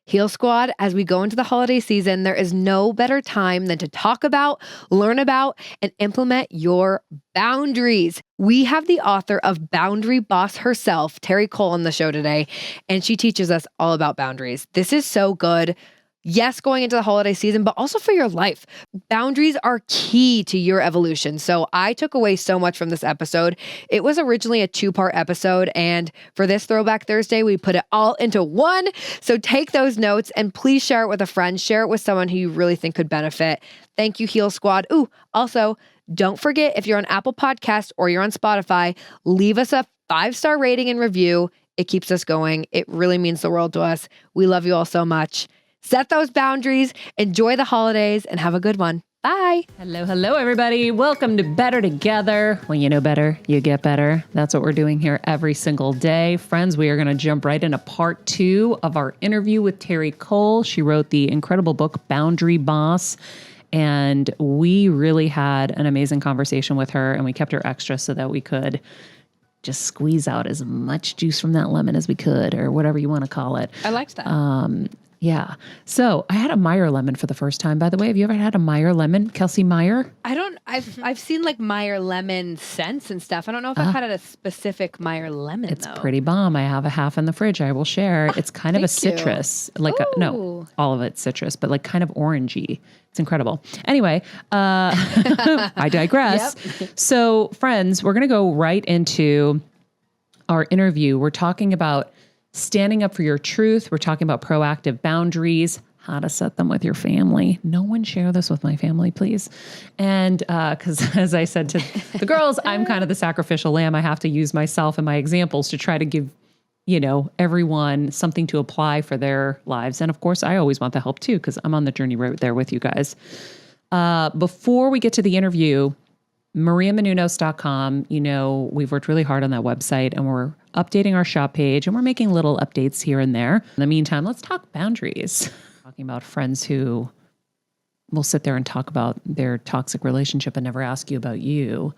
Heal Squad, as we go into the holiday season, there is no better time than to talk about, learn about, and implement your boundaries. We have the author of Boundary Boss herself, Terri Cole, on the show today, and she teaches us all about boundaries. This is so good. Yes, going into the holiday season, but also for your life. Boundaries are key to your evolution. So I took away so much from this episode. It was originally a 2-part episode, and for this Throwback Thursday, we put it all into one. So take those notes and please share it with a friend. Share it with someone who you really think could benefit. Thank you, Heal Squad. Ooh, also, don't forget, if you're on Apple Podcasts or you're on Spotify, leave us a 5-star rating and review. It keeps us going. It really means the world to us. We love you all so much. Set those boundaries, enjoy the holidays, and have a good one. Bye. Hello, everybody. Welcome to Better Together. When you know better, you get better. That's what we're doing here every single day. Friends, we are going to jump right into part 2 of our interview with Terri Cole. She wrote the incredible book, Boundary Boss. And we really had an amazing conversation with her, and we kept her extra so that we could just squeeze out as much juice from that lemon as we could, or whatever you want to call it. I liked that. Yeah. So I had a Meyer lemon for the first time, by the way. Have you ever had a Meyer lemon? Kelsey Meyer? I've seen like Meyer lemon scents and stuff. I don't know if I've had a specific Meyer lemon, It's pretty bomb. I have a half in the fridge. I will share. It's kind of a citrus, no, all of it's citrus, but like kind of orangey. It's incredible. Anyway, I digress. Yep. So friends, we're going to go right into our interview. We're talking about standing up for your truth. We're talking about proactive boundaries, how to set them with your family. No one share this with my family, please. And because as I said to the girls, I'm kind of the sacrificial lamb. I have to use myself and my examples to try to give, everyone something to apply for their lives. And of course, I always want the help too, because I'm on the journey right there with you guys. Before we get to the interview, MariaMenounos.com, we've worked really hard on that website, and we're updating our shop page, and we're making little updates here and there. In the meantime, let's talk boundaries. Talking about friends who will sit there and talk about their toxic relationship and never ask you about you.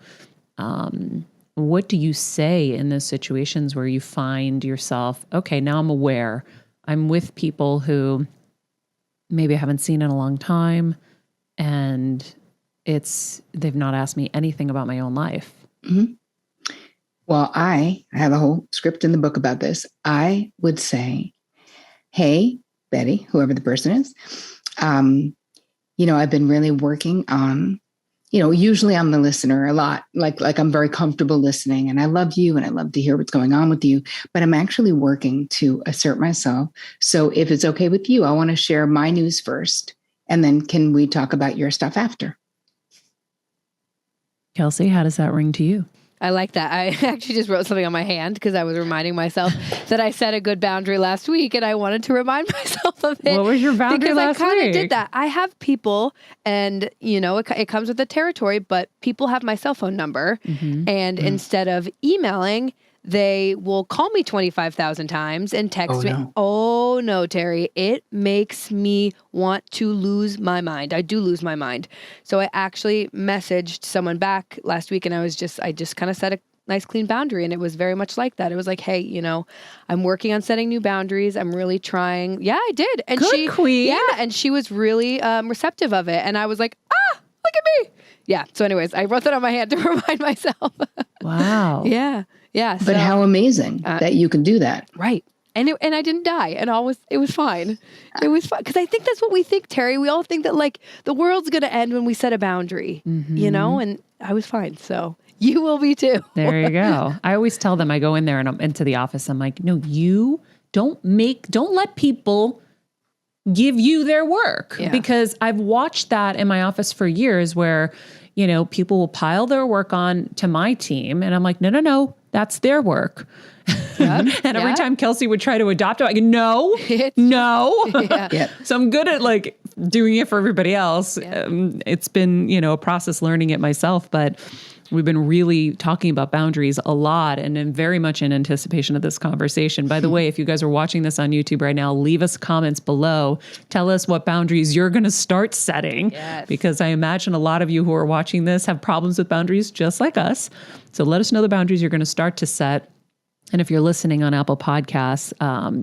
What do you say in those situations where you find yourself, okay, now I'm aware. I'm with people who maybe I haven't seen in a long time, and they've not asked me anything about my own life. Mm-hmm. Well, I have a whole script in the book about this. I would say, hey, Betty, whoever the person is, I've been really working on, usually I'm the listener a lot, like I'm very comfortable listening, and I love you and I love to hear what's going on with you, but I'm actually working to assert myself. So if it's okay with you, I want to share my news first, and then can we talk about your stuff after? Kelsey, how does that ring to you? I like that. I actually just wrote something on my hand because I was reminding myself that I set a good boundary last week, and I wanted to remind myself of it. What was your boundary last week? Because I kind of did that. I have people, and it comes with the territory, but people have my cell phone number, and instead of emailing, they will call me 25,000 times and text me. No. Oh no, Terri, it makes me want to lose my mind. I do lose my mind. So I actually messaged someone back last week, and I just kind of set a nice clean boundary, and it was very much like that. It was like, hey, I'm working on setting new boundaries. I'm really trying. Yeah, I did. And Good queen. Yeah, and she was really receptive of it. And I was like, look at me. Yeah. So anyways, I wrote that on my hand to remind myself. Wow. Yeah. Yeah. But how amazing that you can do that. Right. And I didn't die, and it was fine. It was fine. Because I think that's what we think, Terri. We all think that like the world's going to end when we set a boundary, and I was fine. So you will be too. There you go. I always tell them, I go in there and I'm into the office. I'm like, no, you don't let people give you their work, because I've watched that in my office for years where, people will pile their work on to my team, and I'm like, no, that's their work. Yep. And every time Kelsey would try to adopt it, I go, no. So I'm good at like doing it for everybody else. It's been, a process learning it myself, but we've been really talking about boundaries a lot, and in very much in anticipation of this conversation. By the way, if you guys are watching this on YouTube right now, leave us comments below. Tell us what boundaries you're going to start setting, because I imagine a lot of you who are watching this have problems with boundaries just like us. So let us know the boundaries you're going to start to set. And if you're listening on Apple Podcasts,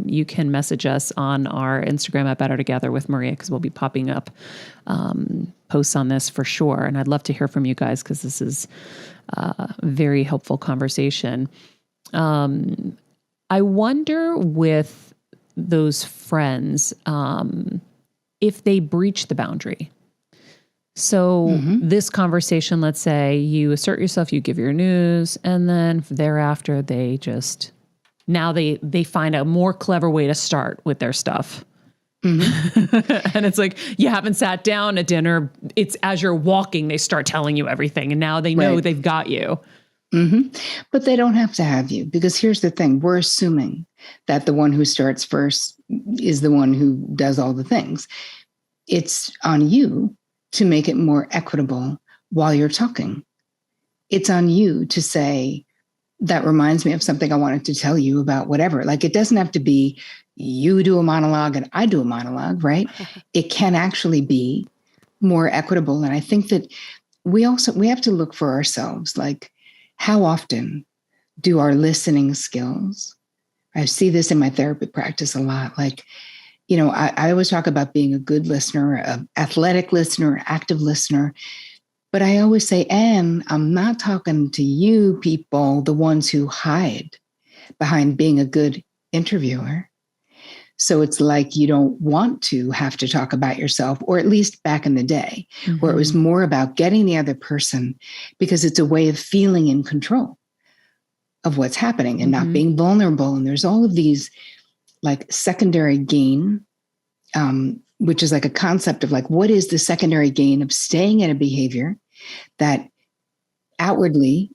you can message us on our Instagram at Better Together with Maria, because we'll be popping up posts on this for sure. And I'd love to hear from you guys, because this is a very helpful conversation. I wonder with those friends if they breach the boundary. So this conversation, let's say you assert yourself, you give your news, and then thereafter they just, now they find a more clever way to start with their stuff. And it's like, you haven't sat down at dinner. It's as you're walking, they start telling you everything. And now they know they've got you. But they don't have to have you, because here's the thing. We're assuming that the one who starts first is the one who does all the things. It's on you to make it more equitable while you're talking. It's on you to say, that reminds me of something I wanted to tell you about whatever. Like, it doesn't have to be you do a monologue and I do a monologue, right? It can actually be more equitable. And I think that we have to look for ourselves. Like, how often do our listening skills, I see this in my therapy practice a lot. Like, I always talk about being a good listener, an athletic listener, active listener. But I always say, and I'm not talking to you people, the ones who hide behind being a good interviewer. So it's like you don't want to have to talk about yourself, or at least back in the day, where it was more about getting the other person, because it's a way of feeling in control of what's happening and not being vulnerable. And there's all of these like secondary gain, which is like a concept of like, what is the secondary gain of staying in a behavior that outwardly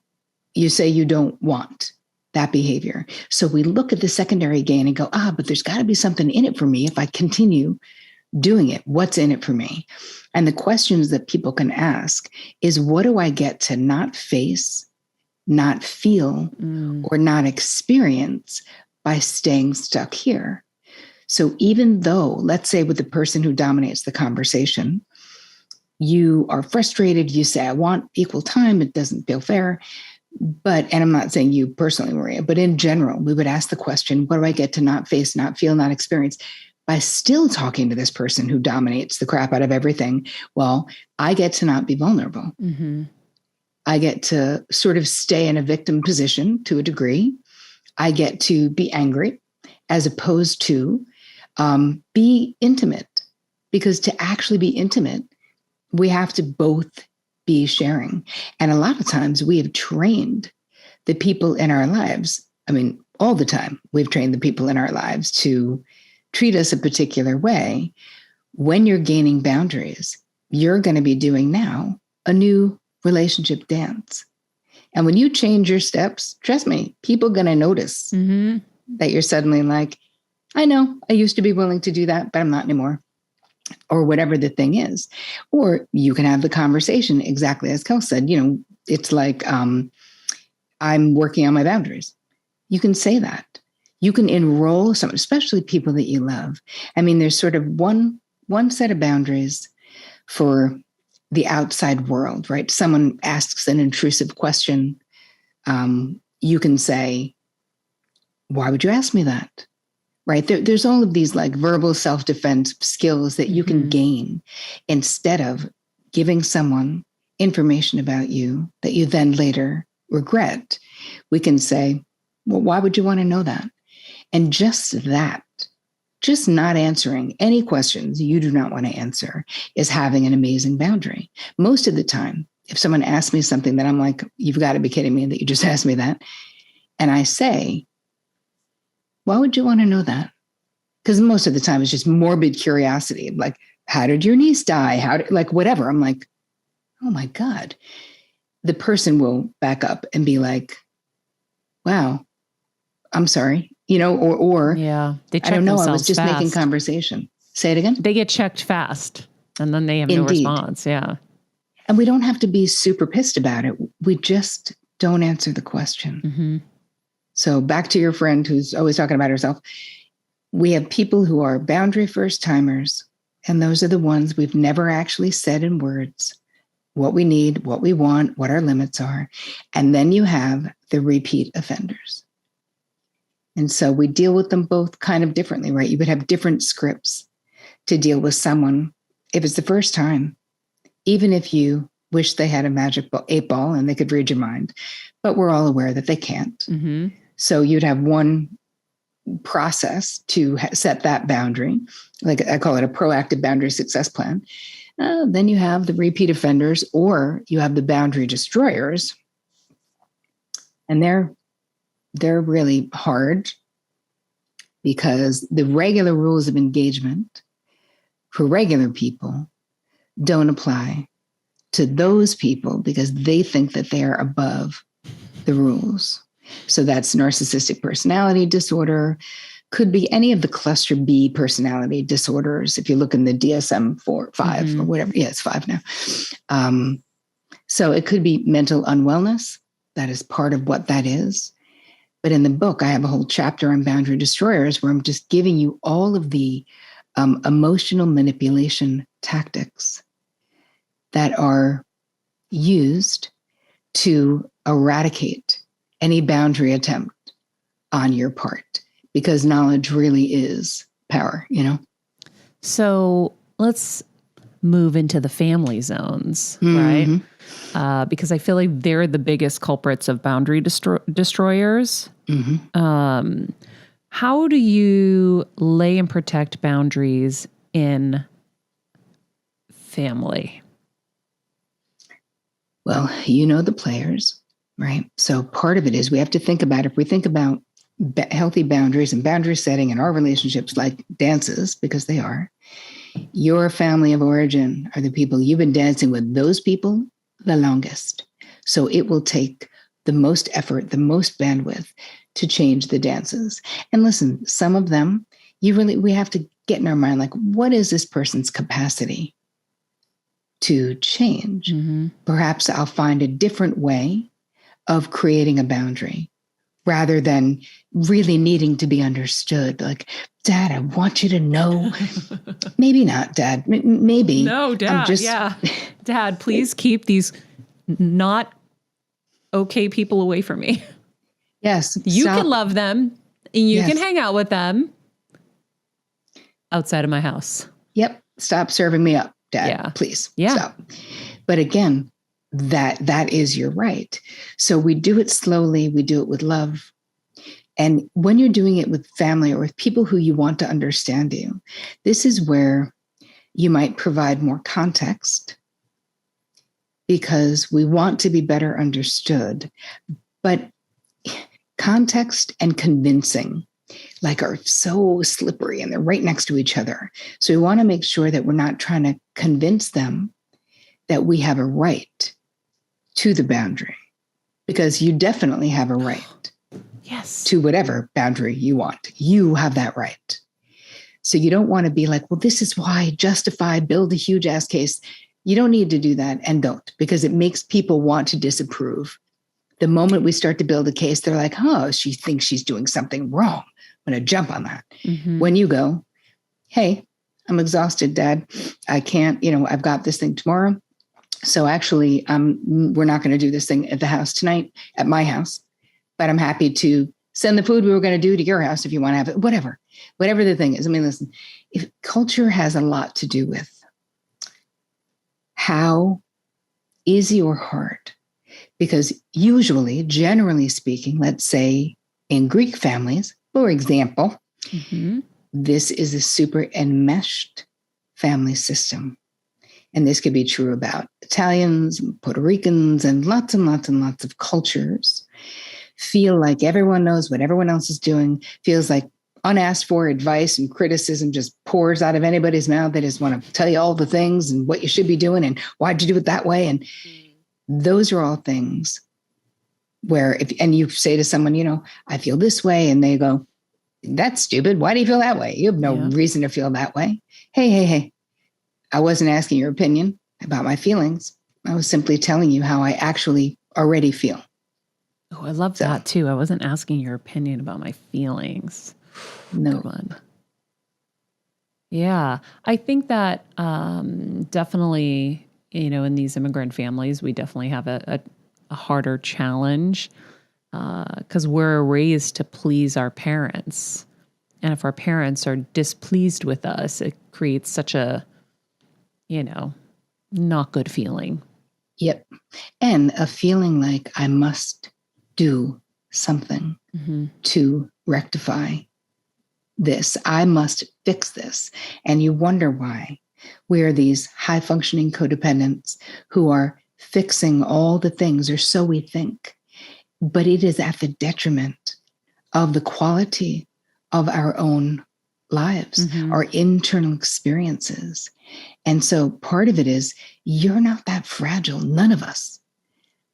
you say you don't want that behavior. So we look at the secondary gain and go, but there's got to be something in it for me if I continue doing it. What's in it for me? And the questions that people can ask is, what do I get to not face, not feel, or not experience by staying stuck here? So even though, let's say with the person who dominates the conversation, you are frustrated, you say, I want equal time, it doesn't feel fair. But, and I'm not saying you personally, Maria, but in general, we would ask the question, what do I get to not face, not feel, not experience by still talking to this person who dominates the crap out of everything? Well, I get to not be vulnerable. I get to sort of stay in a victim position to a degree. I get to be angry as opposed to be intimate, because to actually be intimate, we have to both be sharing. And a lot of times we have trained the people in our lives. I mean, all the time we've trained the people in our lives to treat us a particular way. When you're gaining boundaries, you're going to be doing now a new relationship dance. And when you change your steps, trust me, people are going to notice that you're suddenly like, I know I used to be willing to do that, but I'm not anymore. Or whatever the thing is. Or you can have the conversation exactly as Kel said, it's like, I'm working on my boundaries. You can say that. You can enroll someone, especially people that you love. I mean, there's sort of one set of boundaries for the outside world, right? Someone asks an intrusive question. You can say, why would you ask me that? Right? There's all of these like verbal self-defense skills that you can gain instead of giving someone information about you that you then later regret. We can say, well, why would you want to know that? And just that, just not answering any questions you do not want to answer is having an amazing boundary. Most of the time, if someone asks me something that I'm like, you've got to be kidding me that you just asked me that. And I say, why would you want to know that? Because most of the time it's just morbid curiosity. Like, how did your niece die? Like whatever. I'm like, oh my God. The person will back up and be like, wow, I'm sorry. Or yeah, they check I don't know. I was themselves just fast. making conversation. Say it again. They get checked fast and then they have no response. Yeah. And we don't have to be super pissed about it. We just don't answer the question. So back to your friend who's always talking about herself. We have people who are boundary first timers, and those are the ones we've never actually said in words what we need, what we want, what our limits are. And then you have the repeat offenders. And so we deal with them both kind of differently, right? You would have different scripts to deal with someone if it's the first time, even if you wish they had a magic 8-ball and they could read your mind, but we're all aware that they can't. Mm-hmm. So you'd have one process to set that boundary, like I call it a proactive boundary success plan. Then you have the repeat offenders, or you have the boundary destroyers, and they're really hard because the regular rules of engagement for regular people don't apply to those people because they think that they are above the rules. So that's narcissistic personality disorder, could be any of the cluster B personality disorders. If you look in the DSM-5 or whatever, it's 5 now. So it could be mental unwellness. That is part of what that is. But in the book, I have a whole chapter on boundary destroyers where I'm just giving you all of the emotional manipulation tactics that are used to eradicate any boundary attempt on your part, because knowledge really is power, So let's move into the family zones, right? Because I feel like they're the biggest culprits of boundary destroyers. How do you lay and protect boundaries in family? Well, the players, right? So part of it is we have to think about, if we think about healthy boundaries and boundary setting in our relationships like dances, because they are, your family of origin are the people you've been dancing with, those people the longest. So it will take the most effort, the most bandwidth to change the dances. And listen, some of them, we have to get in our mind, like, what is this person's capacity to change? Perhaps I'll find a different way of creating a boundary rather than really needing to be understood. Like, Dad, I want you to know. Maybe not, Dad. Maybe. No, Dad. Dad, please keep these not okay people away from me. Yes. You can love them and you can hang out with them outside of my house. Yep. Stop serving me up, Dad. Please. Stop. But again, that is your right. So we do it slowly. We do it with love. And when you're doing it with family or with people who you want to understand you, this is where you might provide more context because we want to be better understood. But context and convincing are so slippery and they're right next to each other. So we want to make sure that we're not trying to convince them that we have a right to the boundary, because you definitely have a right to whatever boundary you want. You have that right. So you don't want to be like, well, this is why, justify, build a huge ass case. You don't need to do that, and don't, because it makes people want to disapprove. The moment we start to build a case, they're like, oh, she thinks she's doing something wrong. I'm going to jump on that. When you go, hey, I'm exhausted, Dad. I can't, I've got this thing tomorrow. So actually, we're not going to do this thing at the house tonight, at my house, but I'm happy to send the food we were going to do to your house if you want to have it, whatever the thing is. I mean, listen, if culture has a lot to do with how easy or hard, because usually, generally speaking, let's say in Greek families, for example, this is a super enmeshed family system. And this could be true about Italians, Puerto Ricans, and lots of cultures. Feel like everyone knows what everyone else is doing, feels like unasked for advice and criticism just pours out of anybody's mouth. They just want to tell you all the things and what you should be doing and why'd you do it that way. And those are all things where and you say to someone, I feel this way. And they go, that's stupid. Why do you feel that way? You have no reason to feel that way. Hey. I wasn't asking your opinion about my feelings. I was simply telling you how I actually already feel. Oh, I love that too. I wasn't asking your opinion about my feelings. No. Good one. Yeah. I think that definitely, in these immigrant families, we definitely have a harder challenge because we're raised to please our parents. And if our parents are displeased with us, it creates such a, not good feeling. Yep. And a feeling like I must do something to rectify this. I must fix this. And you wonder why we are these high functioning codependents who are fixing all the things, or so we think. But it is at the detriment of the quality of our own lives, our internal experiences. And so part of it is you're not that fragile, none of us.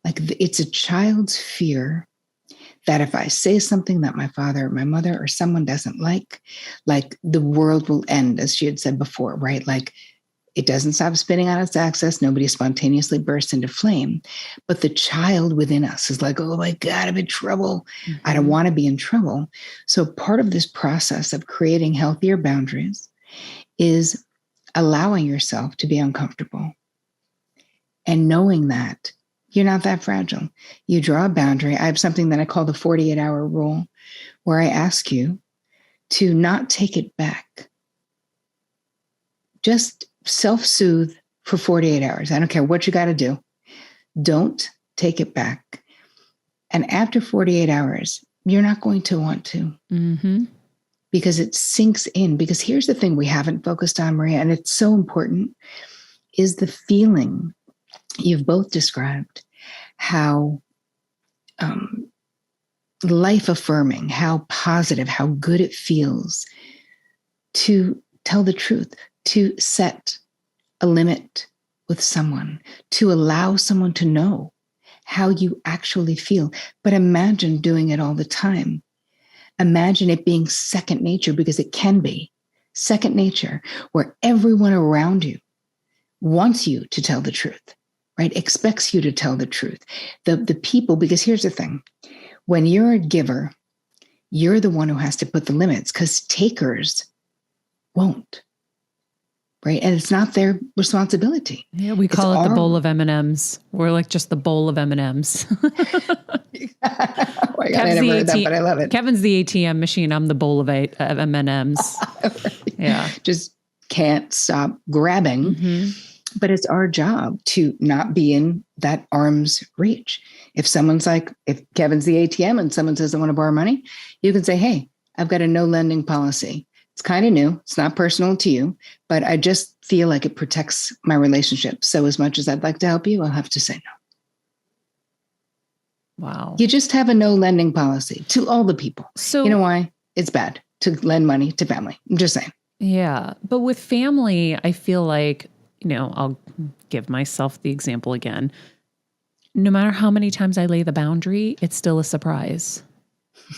Like it's a child's fear that if I say something that my father or my mother or someone doesn't like the world will end, as she had said before, right? Like it doesn't stop spinning on its axis. Nobody spontaneously bursts into flame. But the child within us is like, oh my God, I'm in trouble. I don't want to be in trouble. So part of this process of creating healthier boundaries is allowing yourself to be uncomfortable and knowing that you're not that fragile. You draw a boundary. I have something that I call the 48-hour rule, where I ask you to not take it back. Just self-soothe for 48 hours. I don't care what you got to do. Don't take it back. And after 48 hours, you're not going to want to. Because it sinks in. Because here's the thing we haven't focused on, Maria, and it's so important, is the feeling you've both described, how life-affirming, how positive, how good it feels to tell the truth, to set a limit with someone, to allow someone to know how you actually feel. But imagine doing it all the time. Imagine it being second nature, because it can be second nature, where everyone around you wants you to tell the truth, right? Expects you to tell the truth. The people, because here's the thing, when you're a giver, you're the one who has to put the limits, because takers won't, right? And it's not their responsibility. Yeah, we call it the bowl of M&Ms. We're like just the bowl of M&Ms. Oh my God, I never heard that, but I love it. Kevin's the ATM machine. I'm the bowl of M&Ms. Right. Yeah. Just can't stop grabbing. But it's our job to not be in that arm's reach. If Kevin's the ATM and someone says they want to borrow money, you can say, hey, I've got a no lending policy. It's kind of new. It's not personal to you, but I just feel like it protects my relationship. So as much as I'd like to help you, I'll have to say no. Wow. You just have a no lending policy to all the people. So you know why? It's bad to lend money to family. I'm just saying. Yeah. But with family, I feel like, I'll give myself the example again. No matter how many times I lay the boundary, it's still a surprise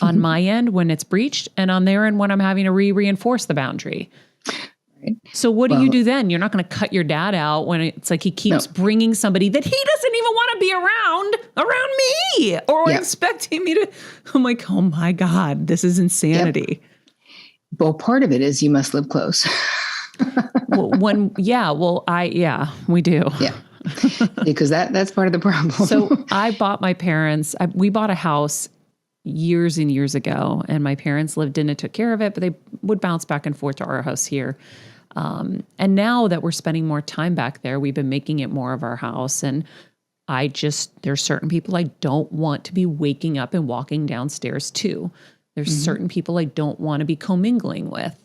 on my end when it's breached, and on their end when I'm having to reinforce the boundary. Right. So what do you do then? You're not going to cut your dad out when it's like he keeps bringing somebody that he doesn't even want to be around me, or expecting me to. I'm like, oh my God, this is insanity. Yep. Well, part of it is you must live close. We do. Yeah. Because that's part of the problem. So I bought my parents, we bought a house years and years ago, and my parents lived in it, took care of it, but they would bounce back and forth to our house here. And now that we're spending more time back there, we've been making it more of our house. And there's certain people I don't want to be waking up and walking downstairs to. There's certain people I don't want to be commingling with.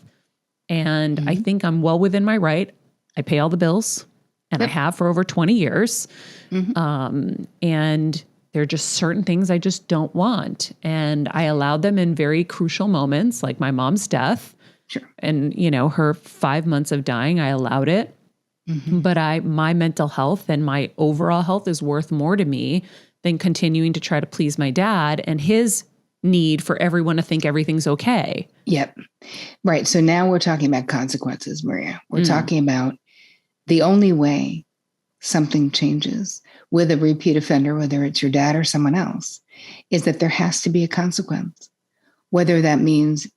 And I think I'm well within my right. I pay all the bills, and I have for over 20 years. And there are just certain things I just don't want. And I allowed them in very crucial moments, like my mom's death. Sure. And, her 5 months of dying, I allowed it. But my mental health and my overall health is worth more to me than continuing to try to please my dad and his need for everyone to think everything's okay. Yep. Right. So now we're talking about consequences, Maria. We're talking about the only way something changes with a repeat offender, whether it's your dad or someone else, is that there has to be a consequence. Whether that means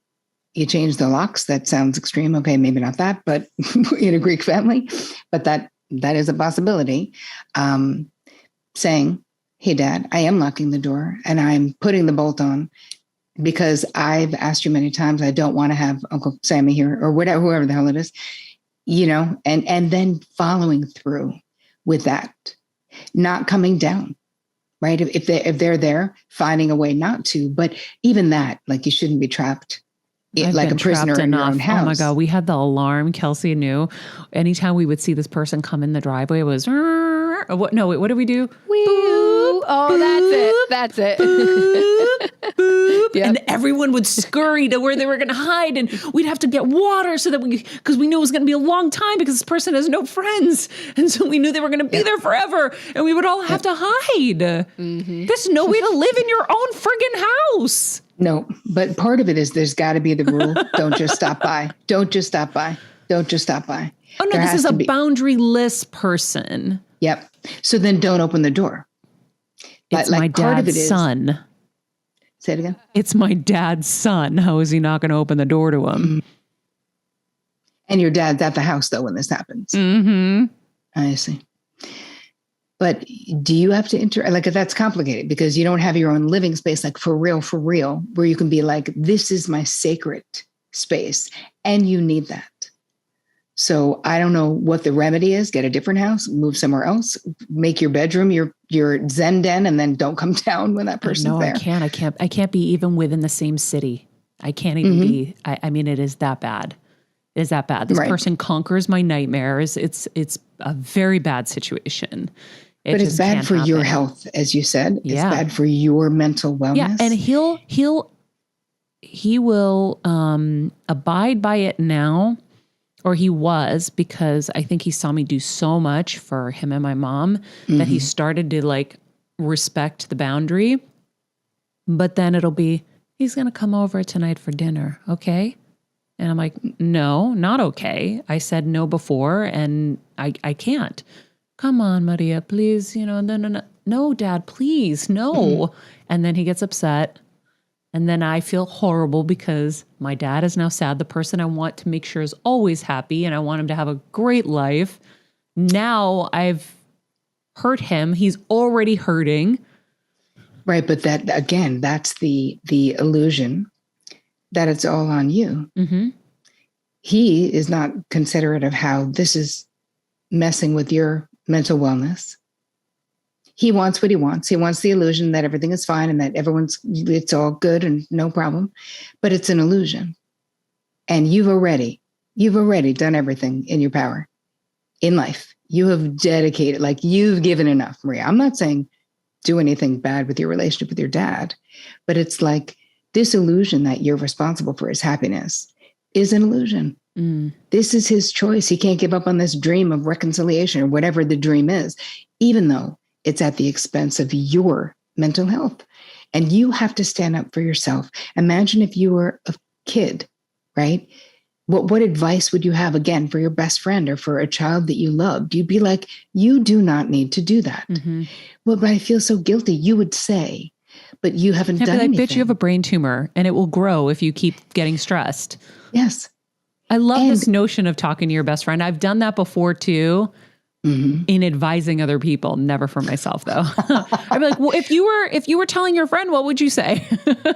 you change the locks, that sounds extreme. Okay, maybe not that, but in a Greek family, but that is a possibility. Saying, hey, Dad, I am locking the door and I'm putting the bolt on because I've asked you many times, I don't want to have Uncle Sammy here or whatever, whoever the hell it is, and then following through with that, not coming down, right? If they're there, finding a way not to, but even that, like you shouldn't be trapped. Like a prisoner in your own house. Oh my God. We had the alarm. Kelsey knew anytime we would see this person come in the driveway, it was, what did we do? Boop. Oh, that's it. Boop, boop. Yep. And everyone would scurry to where they were going to hide. And we'd have to get water because we knew it was going to be a long time because this person has no friends. And so we knew they were going to be there forever. And we would all have to hide. Mm-hmm. There's no way to live in your own friggin' house. No, but part of it is there's got to be the rule. Don't just stop by. Don't just stop by. Don't just stop by. Oh, no, this is a boundaryless person. Yep. So then don't open the door. It's my dad's son. Say it again. It's my dad's son. How is he not going to open the door to him? Mm-hmm. And your dad's at the house, though, when this happens. Mm-hmm. I see. But do you have to like that's complicated because you don't have your own living space, like for real, where you can be like, this is my sacred space. And you need that. So I don't know what the remedy is. Get a different house, move somewhere else, make your bedroom your Zen den, and then don't come down when that person's there. No, I can't be even within the same city. I can't even be, I mean, it is that bad. It is that bad. This person conquers my nightmares. It's a very bad situation. But it's bad for your health, as you said. It's bad for your mental wellness. Yeah, and he will abide by it now, or he was, because I think he saw me do so much for him and my mom that he started to like respect the boundary. But then it'll be, he's going to come over tonight for dinner, okay? And I'm like, no, not okay. I said no before, and I can't. Come on, Maria, please, no, Dad, please, no. And then he gets upset. And then I feel horrible because my dad is now sad. The person I want to make sure is always happy and I want him to have a great life. Now I've hurt him. He's already hurting. Right. But that, again, that's the illusion that it's all on you. Mm-hmm. He is not considerate of how this is messing with your mental wellness. He wants what he wants. He wants the illusion that everything is fine and that it's all good and no problem, but it's an illusion. And you've already done everything in your power in life. You have dedicated, like you've given enough, Maria. I'm not saying do anything bad with your relationship with your dad, but it's like this illusion that you're responsible for his happiness is an illusion. This is his choice. He can't give up on this dream of reconciliation or whatever the dream is, even though it's at the expense of your mental health. And you have to stand up for yourself. Imagine if you were a kid, right? What advice would you have again for your best friend or for a child that you loved? You'd be like, you do not need to do that. Mm-hmm. Well, but I feel so guilty. You would say, but you haven't done anything. Bitch, you have a brain tumor and it will grow if you keep getting stressed. Yes. I love this notion of talking to your best friend. I've done that before too, in advising other people, never for myself though. I'd be like, well, if you were telling your friend, what would you say?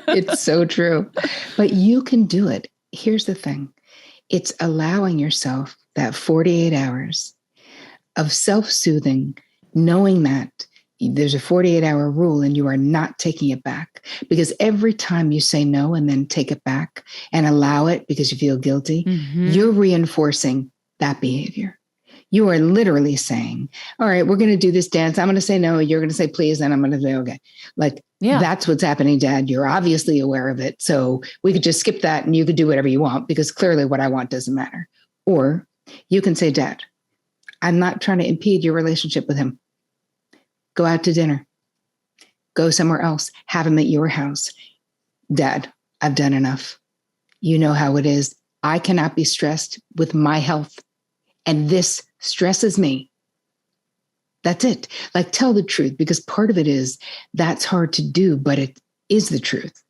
It's so true. But you can do it. Here's the thing. It's allowing yourself that 48 hours of self-soothing, knowing that there's a 48-hour rule and you are not taking it back. Because every time you say no and then take it back and allow it because you feel guilty, you're reinforcing that behavior. You are literally saying, all right, we're going to do this dance. I'm going to say no. You're going to say please. And I'm going to say, okay. Like, that's what's happening, Dad. You're obviously aware of it. So we could just skip that and you could do whatever you want because clearly what I want doesn't matter. Or you can say, Dad, I'm not trying to impede your relationship with him. Go out to dinner. Go somewhere else. Have him at your house. Dad, I've done enough. You know how it is. I cannot be stressed with my health. And this stresses me. That's it. Like, tell the truth, because part of it is that's hard to do, but it is the truth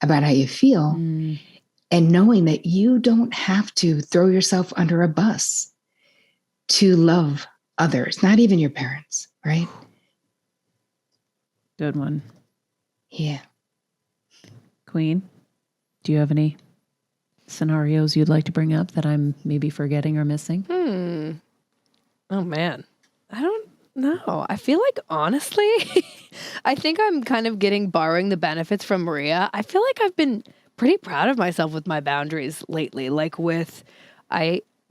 about how you feel. And knowing that you don't have to throw yourself under a bus to love others, not even your parents, right? Good one. Yeah. Queen, do you have any scenarios you'd like to bring up that I'm maybe forgetting or missing? Oh, man. I don't know. I feel like, honestly, I think I'm kind of borrowing the benefits from Maria. I feel like I've been pretty proud of myself with my boundaries lately. Like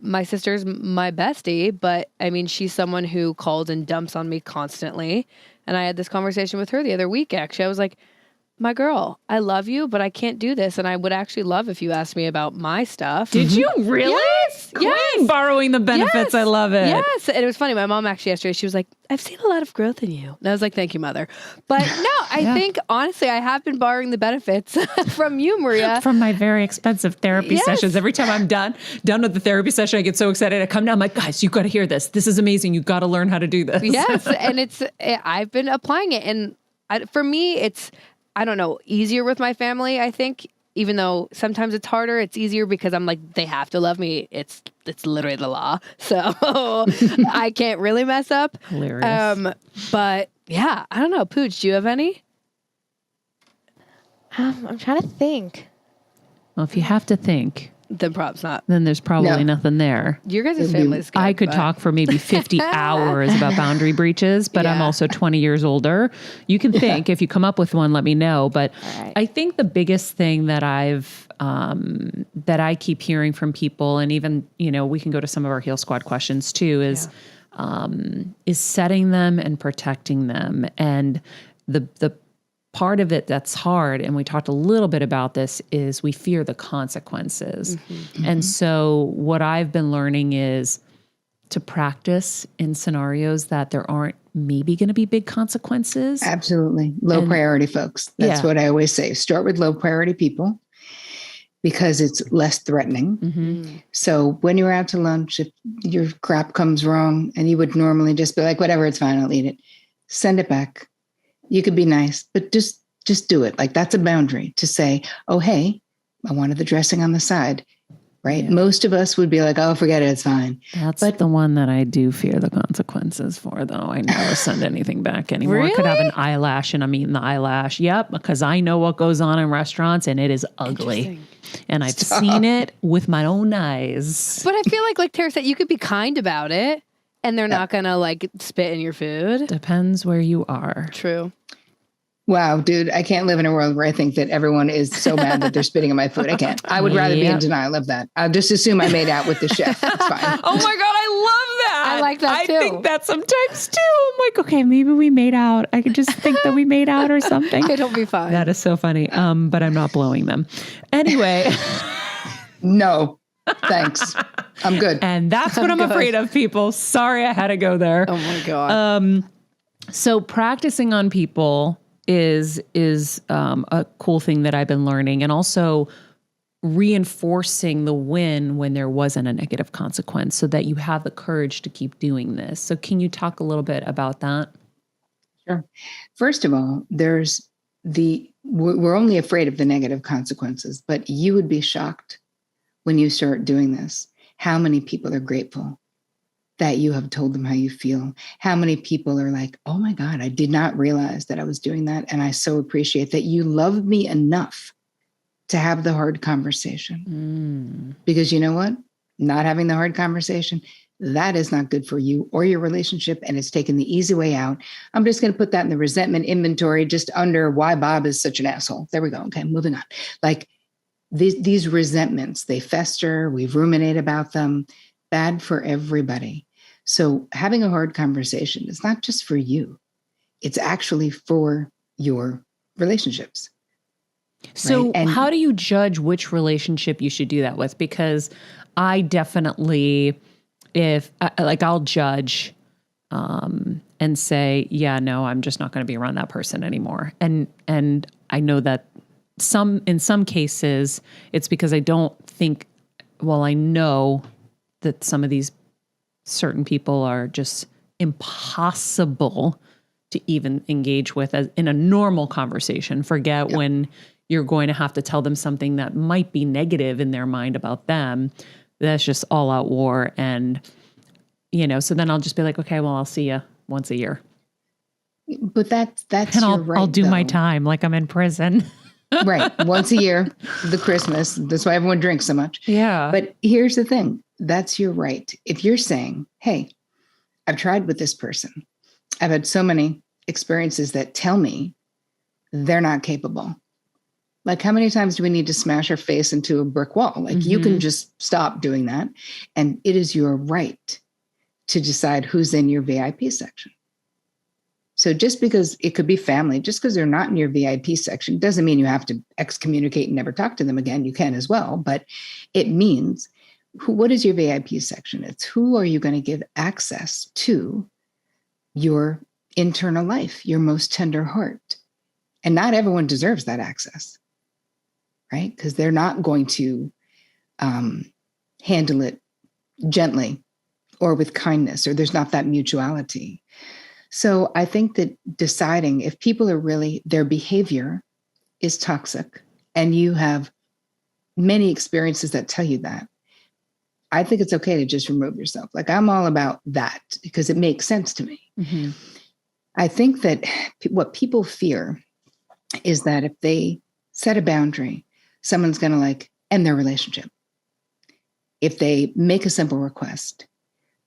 my sister's my bestie, but I mean, she's someone who calls and dumps on me constantly. And I had this conversation with her the other week, actually. I was like, my girl, I love you, but I can't do this. And I would actually love if you asked me about my stuff. Did you really? Yes. Queen, borrowing the benefits. Yes. I love it. Yes. And it was funny. My mom actually yesterday, she was like, I've seen a lot of growth in you. And I was like, thank you, mother. But no, I think, honestly, I have been borrowing the benefits from you, Maria. From my very expensive therapy sessions. Every time I'm done with the therapy session, I get so excited. I come down, I'm like, guys, you got to hear this. This is amazing. You got to learn how to do this. Yes. And I've been applying it. And for me, it's, I don't know, easier with my family, I think, even though sometimes it's harder. It's easier because I'm like, they have to love me. It's literally the law. So I can't really mess up. Hilarious. But yeah, I don't know. Pooch, do you have any? I'm trying to think. Well, if you have to think, Then props not. then there's probably nothing there. Your guys' family is good. I could talk for maybe 50 hours about boundary breaches, but I'm also 20 years older. You can think, if you come up with one, let me know. But I think the biggest thing that that I keep hearing from people, and even, we can go to some of our Heal Squad questions too, is setting them and protecting them. And the part of it that's hard, and we talked a little bit about this, is we fear the consequences. And so what I've been learning is to practice in scenarios that there aren't maybe going to be big consequences. Absolutely. Low priority folks. That's what I always say. Start with low priority people because it's less threatening. So when you're out to lunch, if your crap comes wrong and you would normally just be like, whatever, it's fine, I'll eat it. Send it back. You could be nice, but just do it. Like, that's a boundary to say, oh, hey, I wanted the dressing on the side, right? Yeah. Most of us would be like, oh, forget it, it's fine. That's the one that I do fear the consequences for, though. I never send anything back anymore. Really? I could have an eyelash and I'm eating the eyelash. Yep, because I know what goes on in restaurants and it is ugly. And I've seen it with my own eyes. But I feel like Terri said, you could be kind about it and they're not going to spit in your food. Depends where you are. True. Wow, dude, I can't live in a world where I think that everyone is so mad that they're spitting in my food. I can't. I would rather be in denial of that. I'll just assume I made out with the chef. It's fine. Oh my God, I love that. I like that too. I think that sometimes too. I'm like, okay, maybe we made out. I could just think that we made out or something. It'll be fine. That is so funny. But I'm not blowing them. Anyway. No, thanks. I'm good. And that's what I'm afraid of, people. Sorry, I had to go there. Oh my God. So practicing on people is a cool thing that I've been learning, and also reinforcing the win when there wasn't a negative consequence so that you have the courage to keep doing this. So can you talk a little bit about that? Sure. First of all, we're only afraid of the negative consequences, but you would be shocked when you start doing this, how many people are grateful that you have told them how you feel. How many people are like, oh my God, I did not realize that I was doing that. And I so appreciate that you love me enough to have the hard conversation. Because you know what? Not having the hard conversation, that is not good for you or your relationship. And it's taking the easy way out. I'm just going to put that in the resentment inventory just under why Bob is such an asshole. There we go. Okay, moving on. Like these resentments, they fester. We ruminate about them. Bad for everybody. So having a hard conversation is not just for you. It's actually for your relationships. So right? how do you judge which relationship you should do that with? Because I definitely, I'll judge and say, yeah, no, I'm just not going to be around that person anymore. And I know that in some cases, it's because I don't think, I know that some of these certain people are just impossible to even engage with as in a normal conversation. Forget when you're going to have to tell them something that might be negative in their mind about them. That's just all out war. And, so then I'll just be like, okay, well, I'll see you once a year. But that's And your right, I'll do my though. time like I'm in prison. Right. Once a year, the Christmas. That's why everyone drinks so much. Yeah. But here's the thing. That's your right. If you're saying, hey, I've tried with this person. I've had so many experiences that tell me they're not capable. Like, how many times do we need to smash our face into a brick wall? Like, you can just stop doing that. And it is your right to decide who's in your VIP section. So just because it could be family, just because they're not in your VIP section, doesn't mean you have to excommunicate and never talk to them again. You can as well. But it means, what is your VIP section? It's who are you going to give access to your internal life, your most tender heart. And not everyone deserves that access, right? Because they're not going to handle it gently or with kindness, or there's not that mutuality. So I think that deciding if people are really, their behavior is toxic, and you have many experiences that tell you that, I think it's okay to just remove yourself. Like, I'm all about that because it makes sense to me. Mm-hmm. I think that what people fear is that if they set a boundary, someone's going to like end their relationship. If they make a simple request,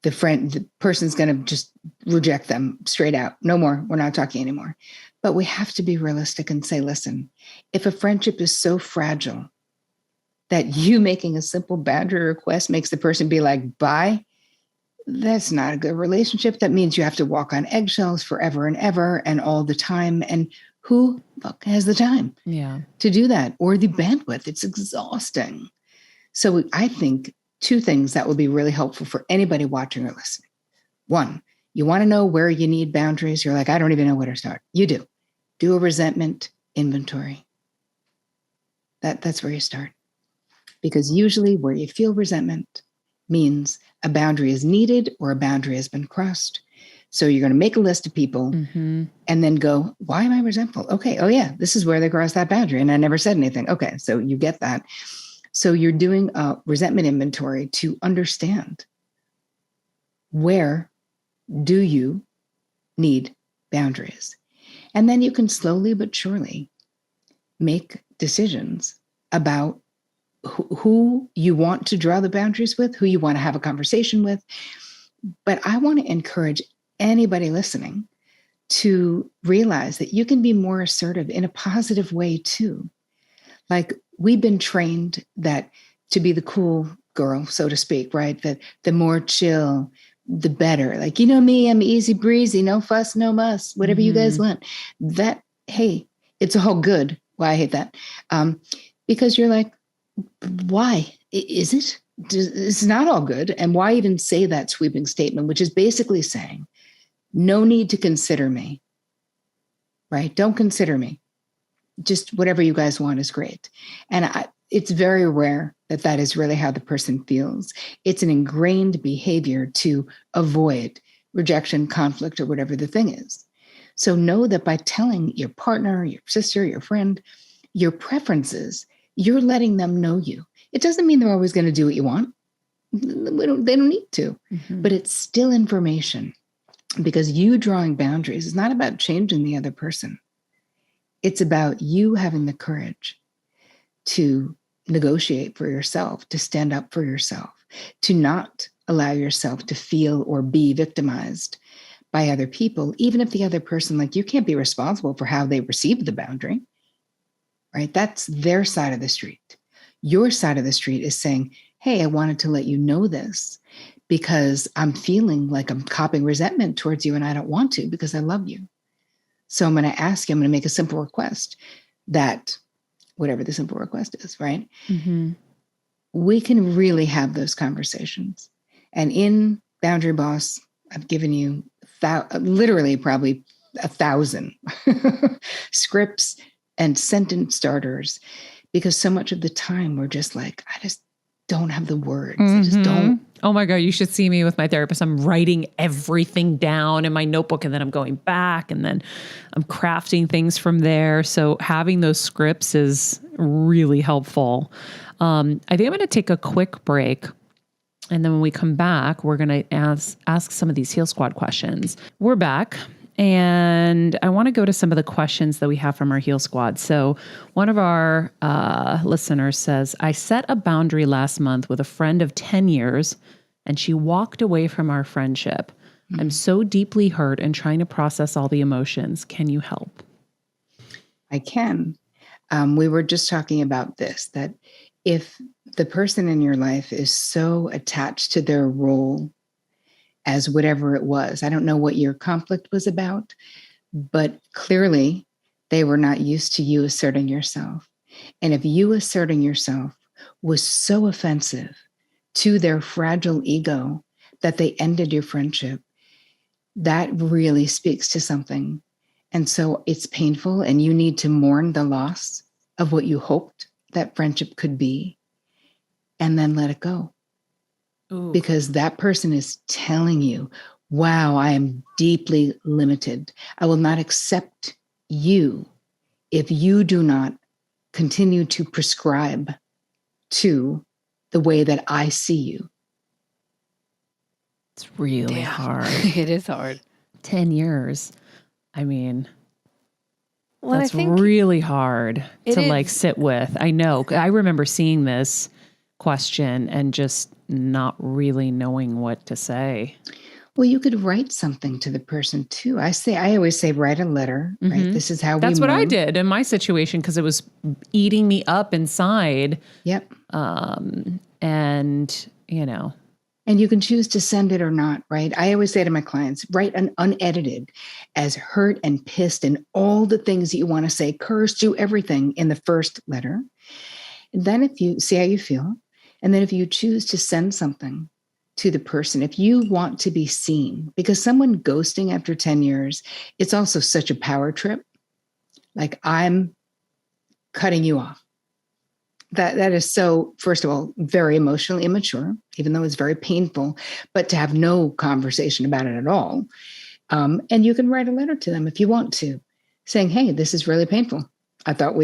the person's going to just reject them straight out. No more. We're not talking anymore. But we have to be realistic and say, listen, if a friendship is so fragile that you making a simple boundary request makes the person be like, bye, that's not a good relationship. That means you have to walk on eggshells forever and ever and all the time. And who has the time to do that, or the bandwidth? It's exhausting. So I think two things that will be really helpful for anybody watching or listening. One, you want to know where you need boundaries. You're like, I don't even know where to start. You do. Do a resentment inventory. That's where you start. Because usually where you feel resentment means a boundary is needed or a boundary has been crossed. So you're going to make a list of people and then go, why am I resentful? Okay. Oh yeah, this is where they crossed that boundary and I never said anything. Okay. So you get that. So you're doing a resentment inventory to understand, where do you need boundaries? And then you can slowly but surely make decisions about who you want to draw the boundaries with, who you want to have a conversation with. But I want to encourage anybody listening to realize that you can be more assertive in a positive way too. Like, we've been trained that to be the cool girl, so to speak, right? That the more chill, the better. Like, you know me, I'm easy breezy, no fuss, no muss, whatever you guys want. That, hey, it's all good. Why I hate that. Because you're like, why? Is it? It's not all good. And why even say that sweeping statement, which is basically saying, no need to consider me, right? Don't consider me. Just whatever you guys want is great. And it's very rare that is really how the person feels. It's an ingrained behavior to avoid rejection, conflict, or whatever the thing is. So know that by telling your partner, your sister, your friend, your preferences, you're letting them know you. It doesn't mean they're always going to do what you want. They don't need to, but it's still information, because you drawing boundaries is not about changing the other person. It's about you having the courage to negotiate for yourself, to stand up for yourself, to not allow yourself to feel or be victimized by other people, even if the other person, like, you can't be responsible for how they received the boundary, right? That's their side of the street. Your side of the street is saying, hey, I wanted to let you know this because I'm feeling like I'm copping resentment towards you and I don't want to, because I love you. So I'm going to ask you, I'm going to make a simple request that, whatever the simple request is, right? We can really have those conversations. And in Boundary Boss, I've given you literally probably 1,000 scripts and sentence starters, because so much of the time we're just like, I just don't have the words. I just don't. Oh my God, you should see me with my therapist. I'm writing everything down in my notebook, and then I'm going back, and then I'm crafting things from there. So having those scripts is really helpful. I think I'm going to take a quick break. And then when we come back, we're going to ask some of these Heal Squad questions. We're back. And I want to go to some of the questions that we have from our Heal Squad. So one of our listeners says, I set a boundary last month with a friend of 10 years, and she walked away from our friendship. I'm so deeply hurt and trying to process all the emotions. Can you help? I can. We were just talking about this, that if the person in your life is so attached to their role as whatever it was, I don't know what your conflict was about, but clearly they were not used to you asserting yourself. And if you asserting yourself was so offensive to their fragile ego that they ended your friendship, that really speaks to something. And so it's painful, and you need to mourn the loss of what you hoped that friendship could be, and then let it go. Ooh. Because that person is telling you, wow, I am deeply limited. I will not accept you if you do not continue to prescribe to the way that I see you. It's really hard. It is hard. 10 years. I mean, that's really hard to like sit with. I know. I remember seeing this question and just not really knowing what to say. Well, you could write something to the person too. I always say, write a letter, right? This is how That's what I did in my situation, because it was eating me up inside. Yep. And, you know. And you can choose to send it or not, right? I always say to my clients, write an unedited, as hurt and pissed and all the things that you want to say, curse, do everything in the first letter. And then if you see how you feel, and then if you choose to send something to the person, if you want to be seen, because someone ghosting after 10 years, it's also such a power trip. Like, I'm cutting you off. That is so, first of all, very emotionally immature, even though it's very painful, but to have no conversation about it at all. And you can write a letter to them if you want to, saying, hey, this is really painful. I thought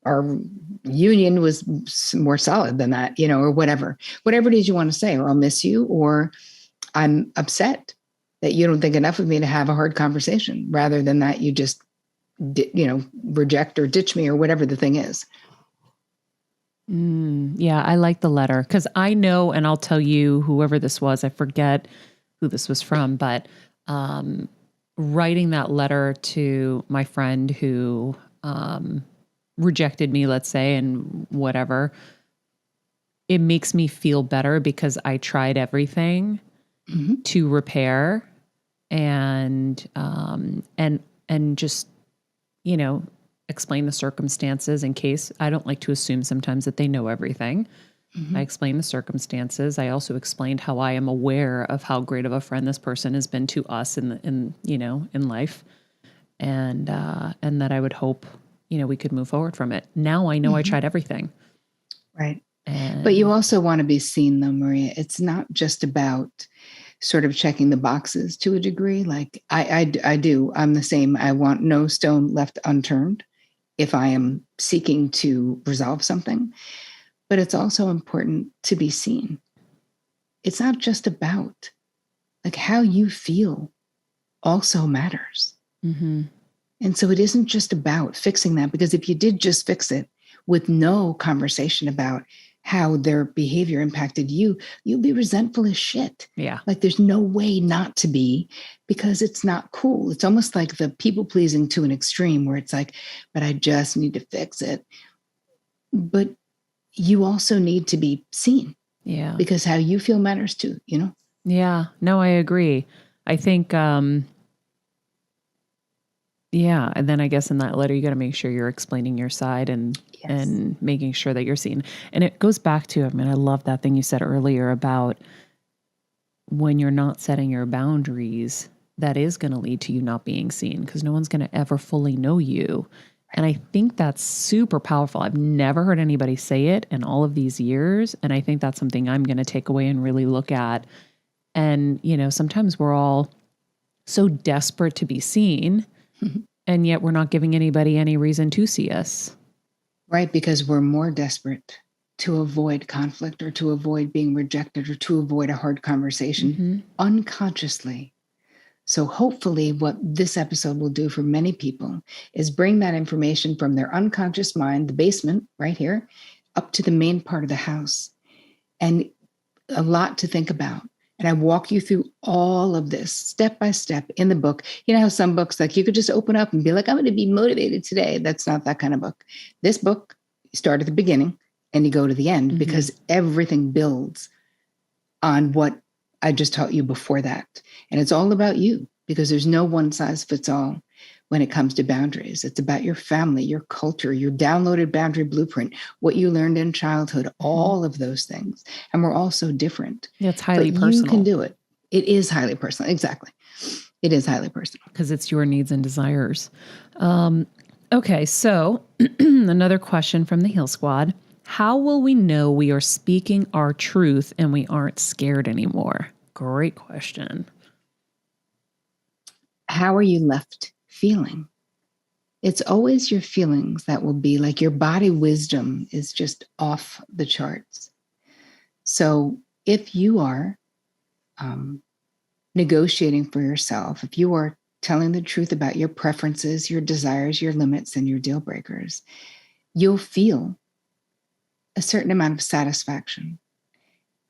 our union was more solid than that, or whatever it is you want to say, or I'll miss you, or I'm upset that you don't think enough of me to have a hard conversation, rather than that you just, reject or ditch me, or whatever the thing is. Yeah, I like the letter, because I know, and I'll tell you, whoever this was, I forget who this was from, but writing that letter to my friend who rejected me, let's say, and whatever, it makes me feel better, because I tried everything to repair and just, explain the circumstances, in case I don't like to assume sometimes that they know everything. I explained the circumstances. I also explained how I am aware of how great of a friend this person has been to us in life, and that I would hope, we could move forward from it. Now I know I tried everything. Right. But you also want to be seen, though, Maria. It's not just about sort of checking the boxes to a degree. Like I do. I'm the same. I want no stone left unturned if I am seeking to resolve something. But it's also important to be seen. It's not just about, like, how you feel also matters. And so it isn't just about fixing that, because if you did just fix it with no conversation about how their behavior impacted you, you'll be resentful as shit. Yeah. Like, there's no way not to be, because it's not cool. It's almost like the people pleasing to an extreme, where it's like, but I just need to fix it. But you also need to be seen. Yeah. Because how you feel matters too, Yeah. No, I agree. I think, yeah. And then I guess in that letter, you got to make sure you're explaining your side and making sure that you're seen. And it goes back to, I love that thing you said earlier about when you're not setting your boundaries, that is going to lead to you not being seen, because no one's going to ever fully know you. And I think that's super powerful. I've never heard anybody say it in all of these years. And I think that's something I'm going to take away and really look at. And, sometimes we're all so desperate to be seen, and yet we're not giving anybody any reason to see us. Right, because we're more desperate to avoid conflict, or to avoid being rejected, or to avoid a hard conversation unconsciously, So hopefully what this episode will do for many people is bring that information from their unconscious mind, the basement right here, up to the main part of the house. And a lot to think about. And I walk you through all of this step by step in the book. You know how some books, like you could just open up and be like, I'm going to be motivated today. That's not that kind of book. This book, you start at the beginning and you go to the end because everything builds on what I just taught you before that. And it's all about you because there's no one size fits all when it comes to boundaries. It's about your family, your culture, your downloaded boundary blueprint, what you learned in childhood, all of those things. And we're all so different. Yeah, it's highly personal. You can do it. It is highly personal. Exactly. It is highly personal. Because it's your needs and desires. Okay, so another question from the Heal Squad. How will we know we are speaking our truth and we aren't scared anymore? Great question. How are you left feeling? It's always your feelings that will be like your body wisdom is just off the charts. So if you are negotiating for yourself, if you are telling the truth about your preferences, your desires, your limits, and your deal breakers, you'll feel a certain amount of satisfaction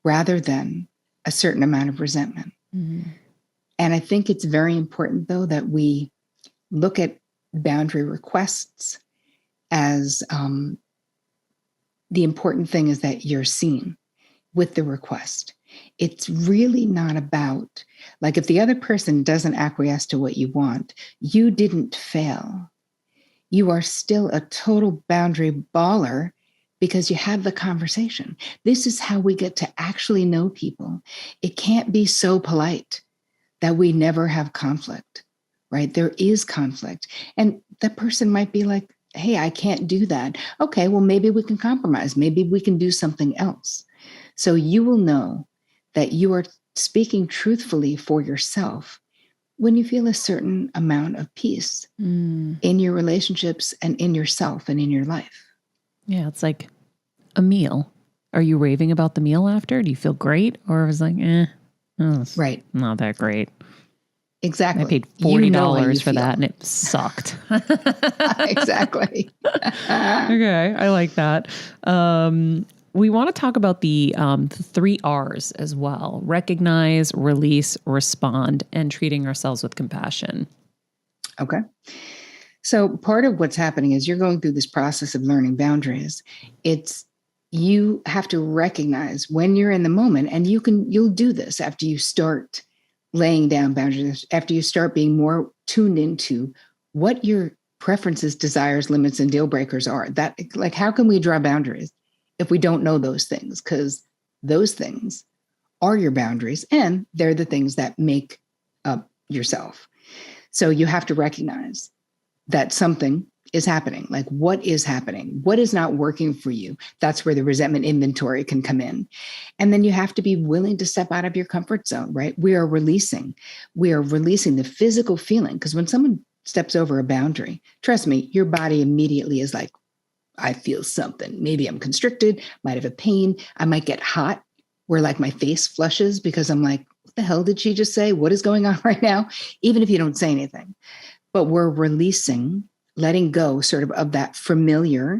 rather than a certain amount of resentment. And I think it's very important, though, that we look at boundary requests as the important thing is that you're seen with the request. It's really not about, like, if the other person doesn't acquiesce to what you want, you didn't fail. You are still a total boundary baller because you had the conversation. This is how we get to actually know people. It can't be so polite that we never have conflict, right? There is conflict. And that person might be like, hey, I can't do that. Okay, well, maybe we can compromise. Maybe we can do something else. So you will know that you are speaking truthfully for yourself when you feel a certain amount of peace in your relationships and in yourself and in your life. Yeah, it's like a meal. Are you raving about the meal after? Do you feel great? Or was like, Right. Not that great. Exactly. I paid $40 for that and it sucked. Exactly. Okay, I like that. We want to talk about the 3 R's as well. Recognize, release, respond, and treating ourselves with compassion. Okay. So part of what's happening is you're going through this process of learning boundaries. You have to recognize when you're in the moment, and you'll do this after you start laying down boundaries, after you start being more tuned into what your preferences, desires, limits, and deal breakers are. That, like, how can we draw boundaries if we don't know those things? Because those things are your boundaries and they're the things that make up yourself. So you have to recognize that something is happening. Like, what is happening? What is not working for you? That's where the resentment inventory can come in. And then you have to be willing to step out of your comfort zone, right? We are releasing the physical feeling. Because when someone steps over a boundary, trust me, your body immediately is like, I feel something. Maybe I'm constricted, might have a pain. I might get hot where, like, my face flushes because I'm like, what the hell did she just say? What is going on right now? Even if you don't say anything. But we're releasing, letting go sort of that familiar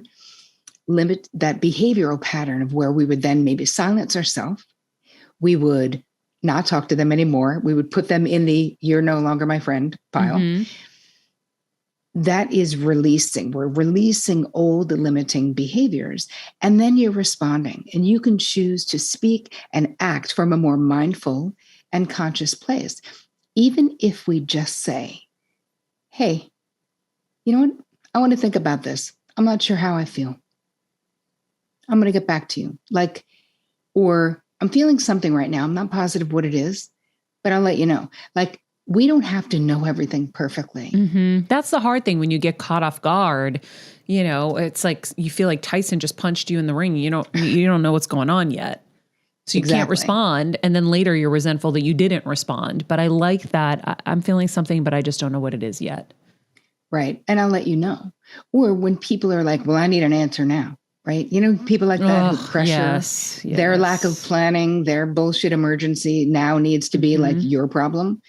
limit, that behavioral pattern of where we would then maybe silence ourselves. We would not talk to them anymore. We would put them in the "you're no longer my friend" pile. That is releasing. We're releasing old limiting behaviors. And then you're responding. And you can choose to speak and act from a more mindful and conscious place. Even if we just say, hey, you know what? I want to think about this. I'm not sure how I feel. I'm going to get back to you. Like, or I'm feeling something right now. I'm not positive what it is, but I'll let you know. Like, we don't have to know everything perfectly. That's the hard thing when you get caught off guard. You know, it's like you feel like Tyson just punched you in the ring. You don't know what's going on yet. So you can't respond. And then later you're resentful that you didn't respond. But I like that. I'm feeling something, but I just don't know what it is yet. Right. And I'll let you know. Or when people are like, well, I need an answer now. Right. You know, people like that who pressure, their lack of planning, their bullshit emergency now needs to be like your problem.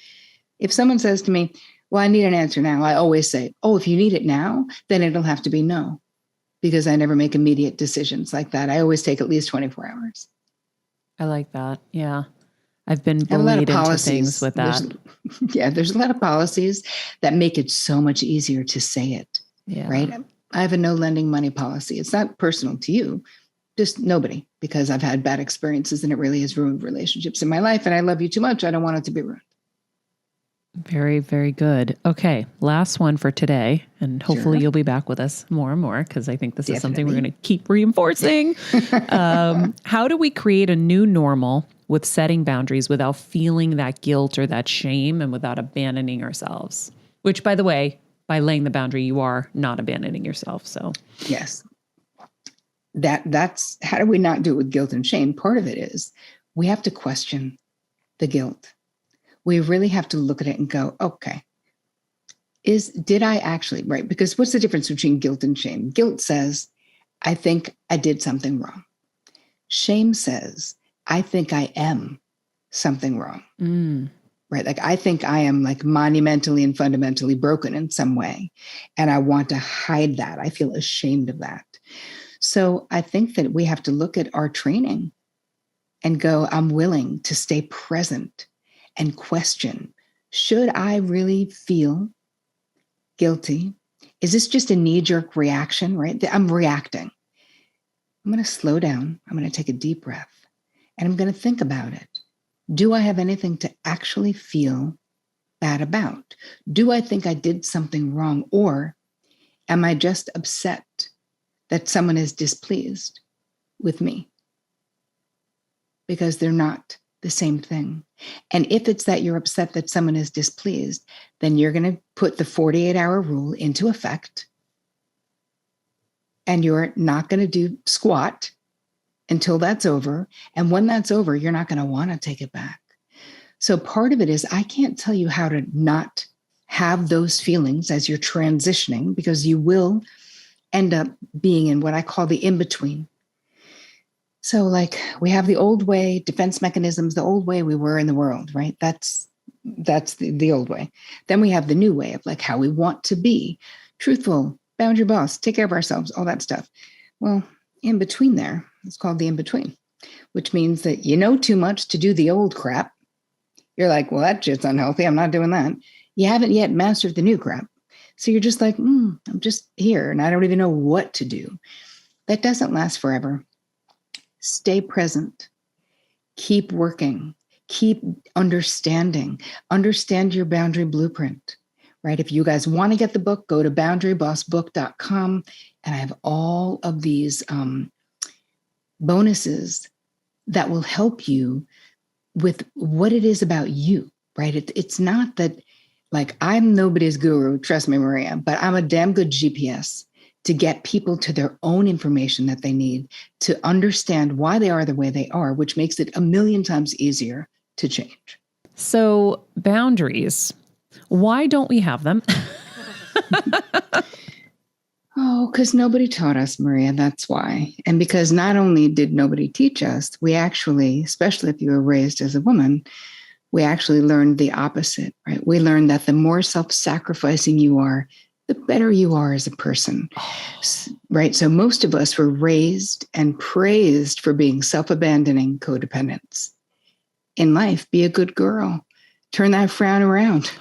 If someone says to me, well, I need an answer now, I always say, oh, if you need it now, then it'll have to be no, because I never make immediate decisions like that. I always take at least 24 hours. I like that. Yeah. I've been bullied into things with that. There's a lot of policies that make it so much easier to say it, right? I have a no lending money policy. It's not personal to you, just nobody, because I've had bad experiences and it really has ruined relationships in my life. And I love you too much. I don't want it to be ruined. Very, very good. Okay. Last one for today. And hopefully you'll be back with us more and more, because I think this is something we're going to keep reinforcing. How do we create a new normal with setting boundaries without feeling that guilt or that shame and without abandoning ourselves? Which, by the way, by laying the boundary, you are not abandoning yourself. So yes, that's how do we not do it with guilt and shame? Part of it is we have to question the guilt. We really have to look at it and go, okay, did I actually, right? Because what's the difference between guilt and shame? Guilt says, I think I did something wrong. Shame says, I think I am something wrong, right? Like, I think I am like monumentally and fundamentally broken in some way. And I want to hide that. I feel ashamed of that. So I think that we have to look at our training and go, I'm willing to stay present and question, should I really feel guilty? Is this just a knee-jerk reaction, right? I'm reacting. I'm going to slow down. I'm going to take a deep breath and I'm going to think about it. Do I have anything to actually feel bad about? Do I think I did something wrong? Or am I just upset that someone is displeased with me? Because they're not the same thing. And if it's that you're upset that someone is displeased, then you're going to put the 48-hour rule into effect. And you're not going to do squat until that's over. And when that's over, you're not going to want to take it back. So part of it is, I can't tell you how to not have those feelings as you're transitioning, because you will end up being in what I call the in-between. So like, we have the old way, defense mechanisms, the old way we were in the world, right? That's the old way. Then we have the new way of like how we want to be, truthful, boundary boss, take care of ourselves, all that stuff. Well, in between there, it's called the in-between, which means that you know too much to do the old crap. You're like, well, that shit's unhealthy. I'm not doing that. You haven't yet mastered the new crap. So you're just like, I'm just here and I don't even know what to do. That doesn't last forever. Stay present. Keep working. Keep understanding. Understand your boundary blueprint, right? If you guys want to get the book, go to boundarybossbook.com. And I have all of these bonuses that will help you with what it is about you, right? It's not that like I'm nobody's guru, trust me, Maria, but I'm a damn good GPS to get people to their own information that they need to understand why they are the way they are, which makes it a million times easier to change. So boundaries, why don't we have them? Oh, because nobody taught us, Maria. That's why. And because not only did nobody teach us, we actually, especially if you were raised as a woman, we actually learned the opposite, right? We learned that the more self-sacrificing you are, the better you are as a person, right? So most of us were raised and praised for being self-abandoning codependents. In life, be a good girl. Turn that frown around.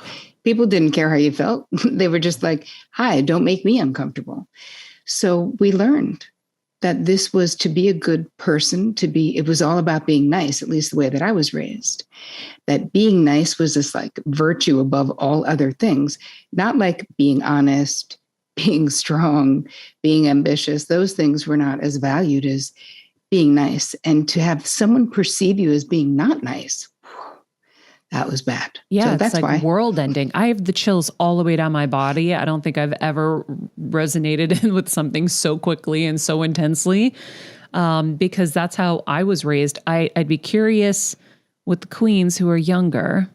People didn't care how you felt. They were just like, hi, don't make me uncomfortable. So we learned that this was to be a good person, it was all about being nice, at least the way that I was raised. That being nice was this like virtue above all other things, not like being honest, being strong, being ambitious. Those things were not as valued as being nice. And to have someone perceive you as being not nice, that was bad. Yeah, so that's like world ending. I have the chills all the way down my body. I don't think I've ever resonated with something so quickly and so intensely, because that's how I was raised. I'd be curious with the queens who are younger,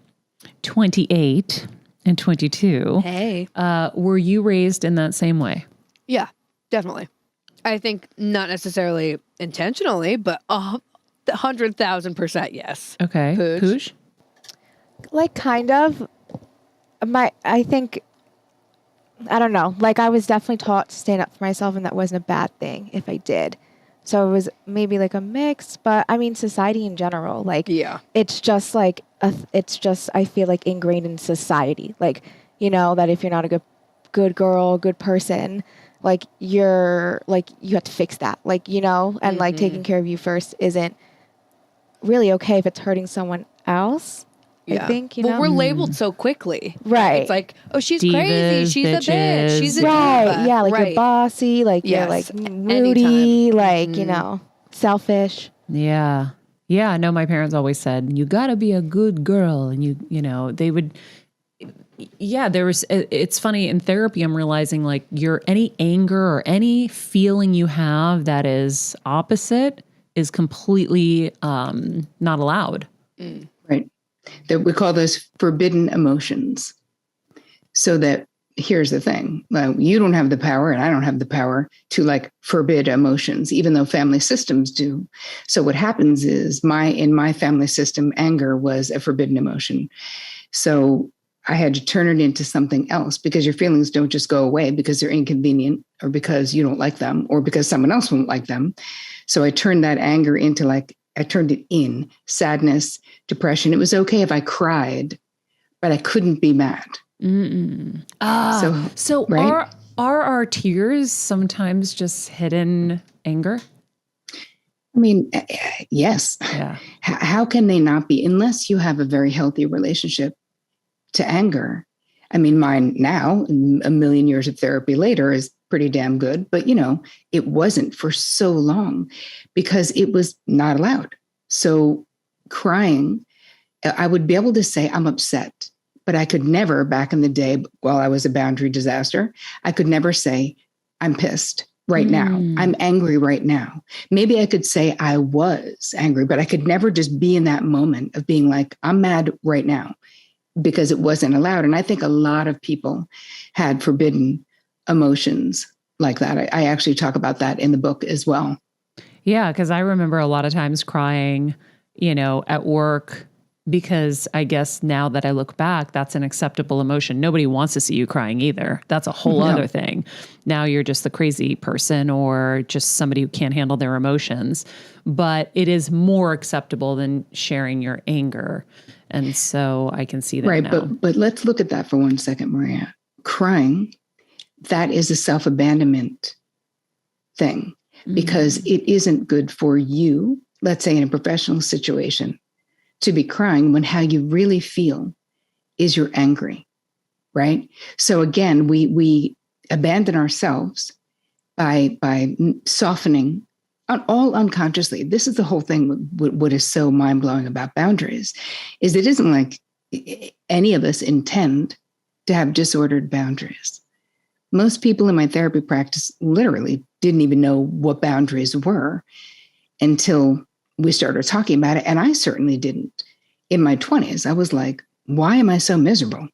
28 and 22. Hey. Were you raised in that same way? Yeah, definitely. I think not necessarily intentionally, but 100,000% yes. Okay. Pooch? Like kind of, I think, I don't know, like I was definitely taught to stand up for myself, and that wasn't a bad thing if I did. So it was maybe like a mix, but I mean, society in general, like, it's just like, I feel like ingrained in society. Like, you know, that if you're not a good girl, good person, like you have to fix that, like, you know, and like taking care of you first isn't really okay if it's hurting someone else. I think, you know, we're labeled so quickly. Right. It's like, oh, she's Divas, crazy. She's bitches. a bitch. She's a right. diva. Yeah. Like you're bossy, like you're like moody, like, you know, selfish. Yeah. Yeah. No, my parents always said, you gotta be a good girl. And you know, they would, it's funny in therapy, I'm realizing like any anger or any feeling you have that is opposite is completely, not allowed. Right. That we call those forbidden emotions. So that here's the thing, you don't have the power and I don't have the power to like forbid emotions, even though family systems do. So what happens is in my family system, anger was a forbidden emotion. So I had to turn it into something else, because your feelings don't just go away because they're inconvenient or because you don't like them or because someone else won't like them. So I turned that anger into I turned it in sadness, depression. It was okay if I cried, but I couldn't be mad. So right? are our tears sometimes just hidden anger? I mean, yes. Yeah. How can they not be, unless you have a very healthy relationship to anger? I mean, mine now, a million years of therapy later, is pretty damn good. But, you know, it wasn't for so long because it was not allowed. So crying, I would be able to say I'm upset, but I could never, back in the day, while I was a boundary disaster, I could never say I'm pissed right now. I'm angry right now. Maybe I could say I was angry, but I could never just be in that moment of being like, I'm mad right now, because it wasn't allowed. And I think a lot of people had forbidden emotions like that. I actually talk about that in the book as well. Yeah, because I remember a lot of times crying, you know, at work, because I guess now that I look back, that's an acceptable emotion. Nobody wants to see you crying either. That's a whole other thing. Now you're just the crazy person or just somebody who can't handle their emotions. But it is more acceptable than sharing your anger. And so I can see that right, now. But let's look at that for 1 second, Maria. Crying, that is a self-abandonment thing, because it isn't good for you, let's say in a professional situation, to be crying when how you really feel is you're angry, right? So again, we abandon ourselves by softening all unconsciously. This is the whole thing. What is so mind-blowing about boundaries is it isn't like any of us intend to have disordered boundaries. Most people in my therapy practice literally didn't even know what boundaries were until we started talking about it. And I certainly didn't. In my 20s, I was like, why am I so miserable?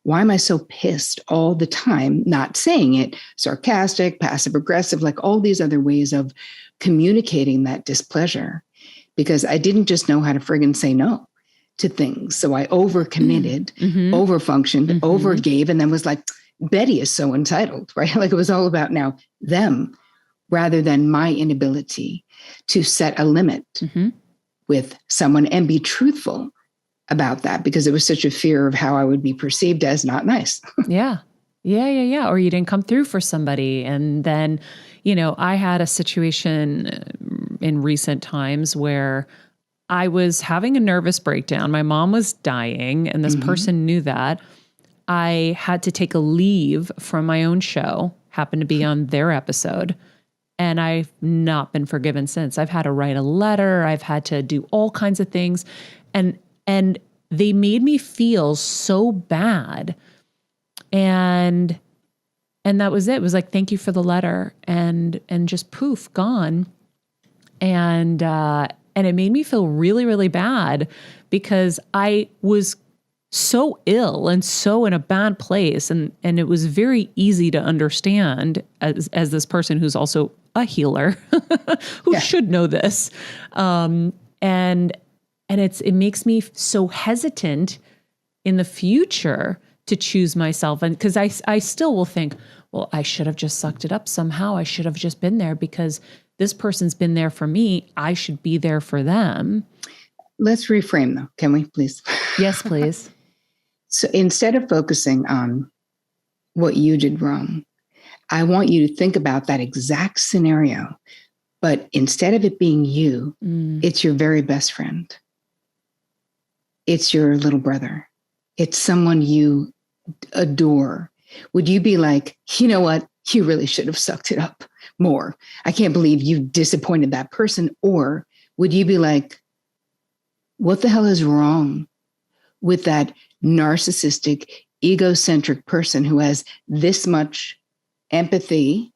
Why am I so pissed all the time? Not saying it, sarcastic, passive aggressive, like all these other ways of communicating that displeasure, because I didn't just know how to friggin' say no to things. So I overcommitted, overfunctioned, overgave, and then was like, Betty is so entitled, right? Like it was all about now them rather than my inability to set a limit with someone and be truthful about that, because it was such a fear of how I would be perceived as not nice. Yeah. Or you didn't come through for somebody. And then, you know, I had a situation in recent times where I was having a nervous breakdown. My mom was dying, and this person knew that. I had to take a leave from my own show, happened to be on their episode. And I've not been forgiven since. I've had to write a letter. I've had to do all kinds of things. And they made me feel so bad. And that was it. It was like, thank you for the letter. And just poof, gone. And it made me feel really, really bad, because I was so ill and so in a bad place. And it was very easy to understand as this person who's also a healer who should know this. And it makes me so hesitant in the future to choose myself. And because I still will think, well, I should have just sucked it up somehow. I should have just been there because this person's been there for me. I should be there for them. Let's reframe though. Can we please? Yes, please. So instead of focusing on what you did wrong, I want you to think about that exact scenario. But instead of it being you, it's your very best friend. It's your little brother. It's someone you adore. Would you be like, you know what? You really should have sucked it up more. I can't believe you disappointed that person. Or would you be like, what the hell is wrong with that narcissistic, egocentric person who has this much empathy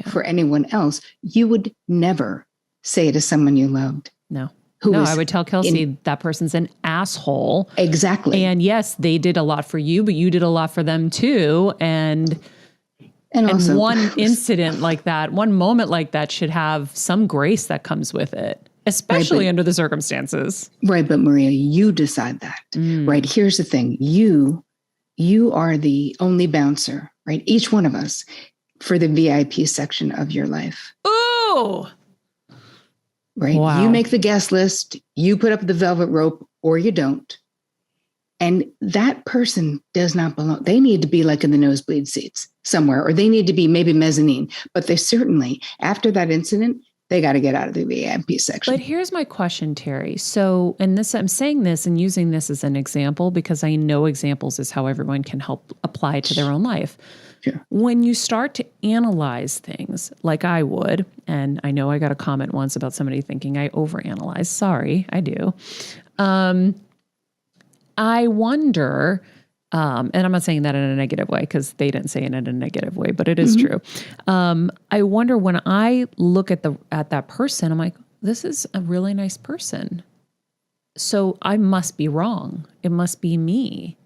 for anyone else? You would never say to someone you loved. No. I would tell Kelsey that person's an asshole. Exactly. And yes, they did a lot for you, but you did a lot for them too. And also, one incident like that, one moment like that should have some grace that comes with it, especially under the circumstances. Right. But Maria, you decide that, right? Here's the thing. You are the only bouncer, right? Each one of us for the VIP section of your life. Ooh. Right. Wow. You make the guest list, you put up the velvet rope, or you don't. And that person does not belong. They need to be like in the nosebleed seats somewhere, or they need to be maybe mezzanine. But they certainly, after that incident, they got to get out of the VIP section. But here's my question, Terri. So, and this, I'm saying this and using this as an example because I know examples is how everyone can help apply to their own life. Sure. When you start to analyze things like I would, and I know I got a comment once about somebody thinking I overanalyze. Sorry, I do. I wonder, and I'm not saying that in a negative way because they didn't say it in a negative way, but it is true. I wonder when I look at that person, I'm like, this is a really nice person. So I must be wrong. It must be me.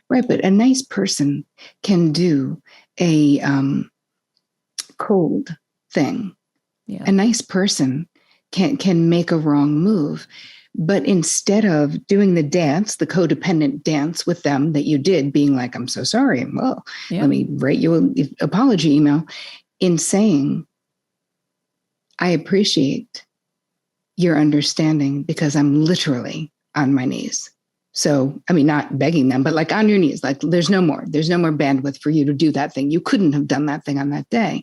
Right, but a nice person can do a cold thing. Yeah. A nice person can make a wrong move. But instead of doing the dance, the codependent dance with them that you did, being like, I'm so sorry, well, let me write you an apology email, in saying, I appreciate your understanding because I'm literally on my knees. So, I mean, not begging them, but like on your knees, like there's no more bandwidth for you to do that thing. You couldn't have done that thing on that day.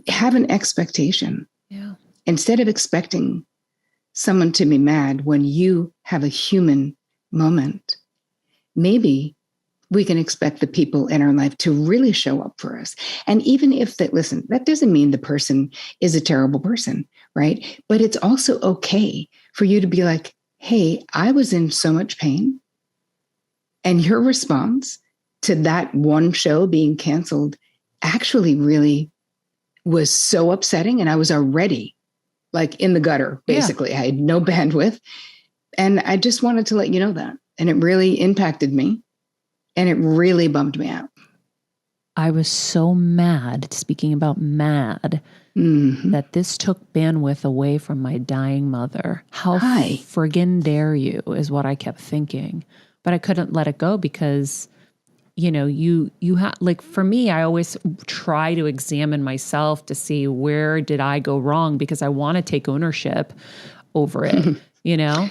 Have an expectation. Yeah. Instead of expecting someone to be mad when you have a human moment, maybe we can expect the people in our life to really show up for us. And even if that, listen, that doesn't mean the person is a terrible person, right? But it's also okay for you to be like, hey, I was in so much pain. And your response to that one show being canceled actually really was so upsetting. And I was already like in the gutter, basically. Yeah. I had no bandwidth. And I just wanted to let you know that. And it really impacted me. And it really bummed me out. I was so mad, speaking about mad, that this took bandwidth away from my dying mother. How friggin' dare you is what I kept thinking. But I couldn't let it go because, you know, you have, like, for me, I always try to examine myself to see where did I go wrong because I want to take ownership over it, you know?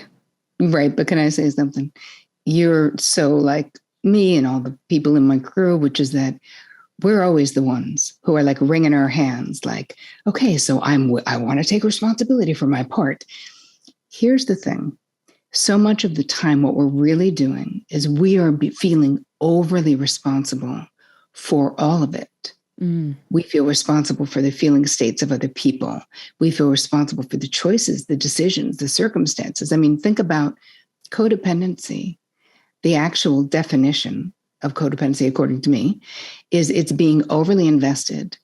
Right. But can I say something? You're so like me and all the people in my crew, which is that we're always the ones who are like wringing our hands, like, okay, so I want to take responsibility for my part. Here's the thing. So much of the time, what we're really doing is we are feeling overly responsible for all of it. We feel responsible for the feeling states of other people. We feel responsible for the choices, the decisions, the circumstances. I mean, think about codependency. The actual definition of codependency, according to me, is it's being overly invested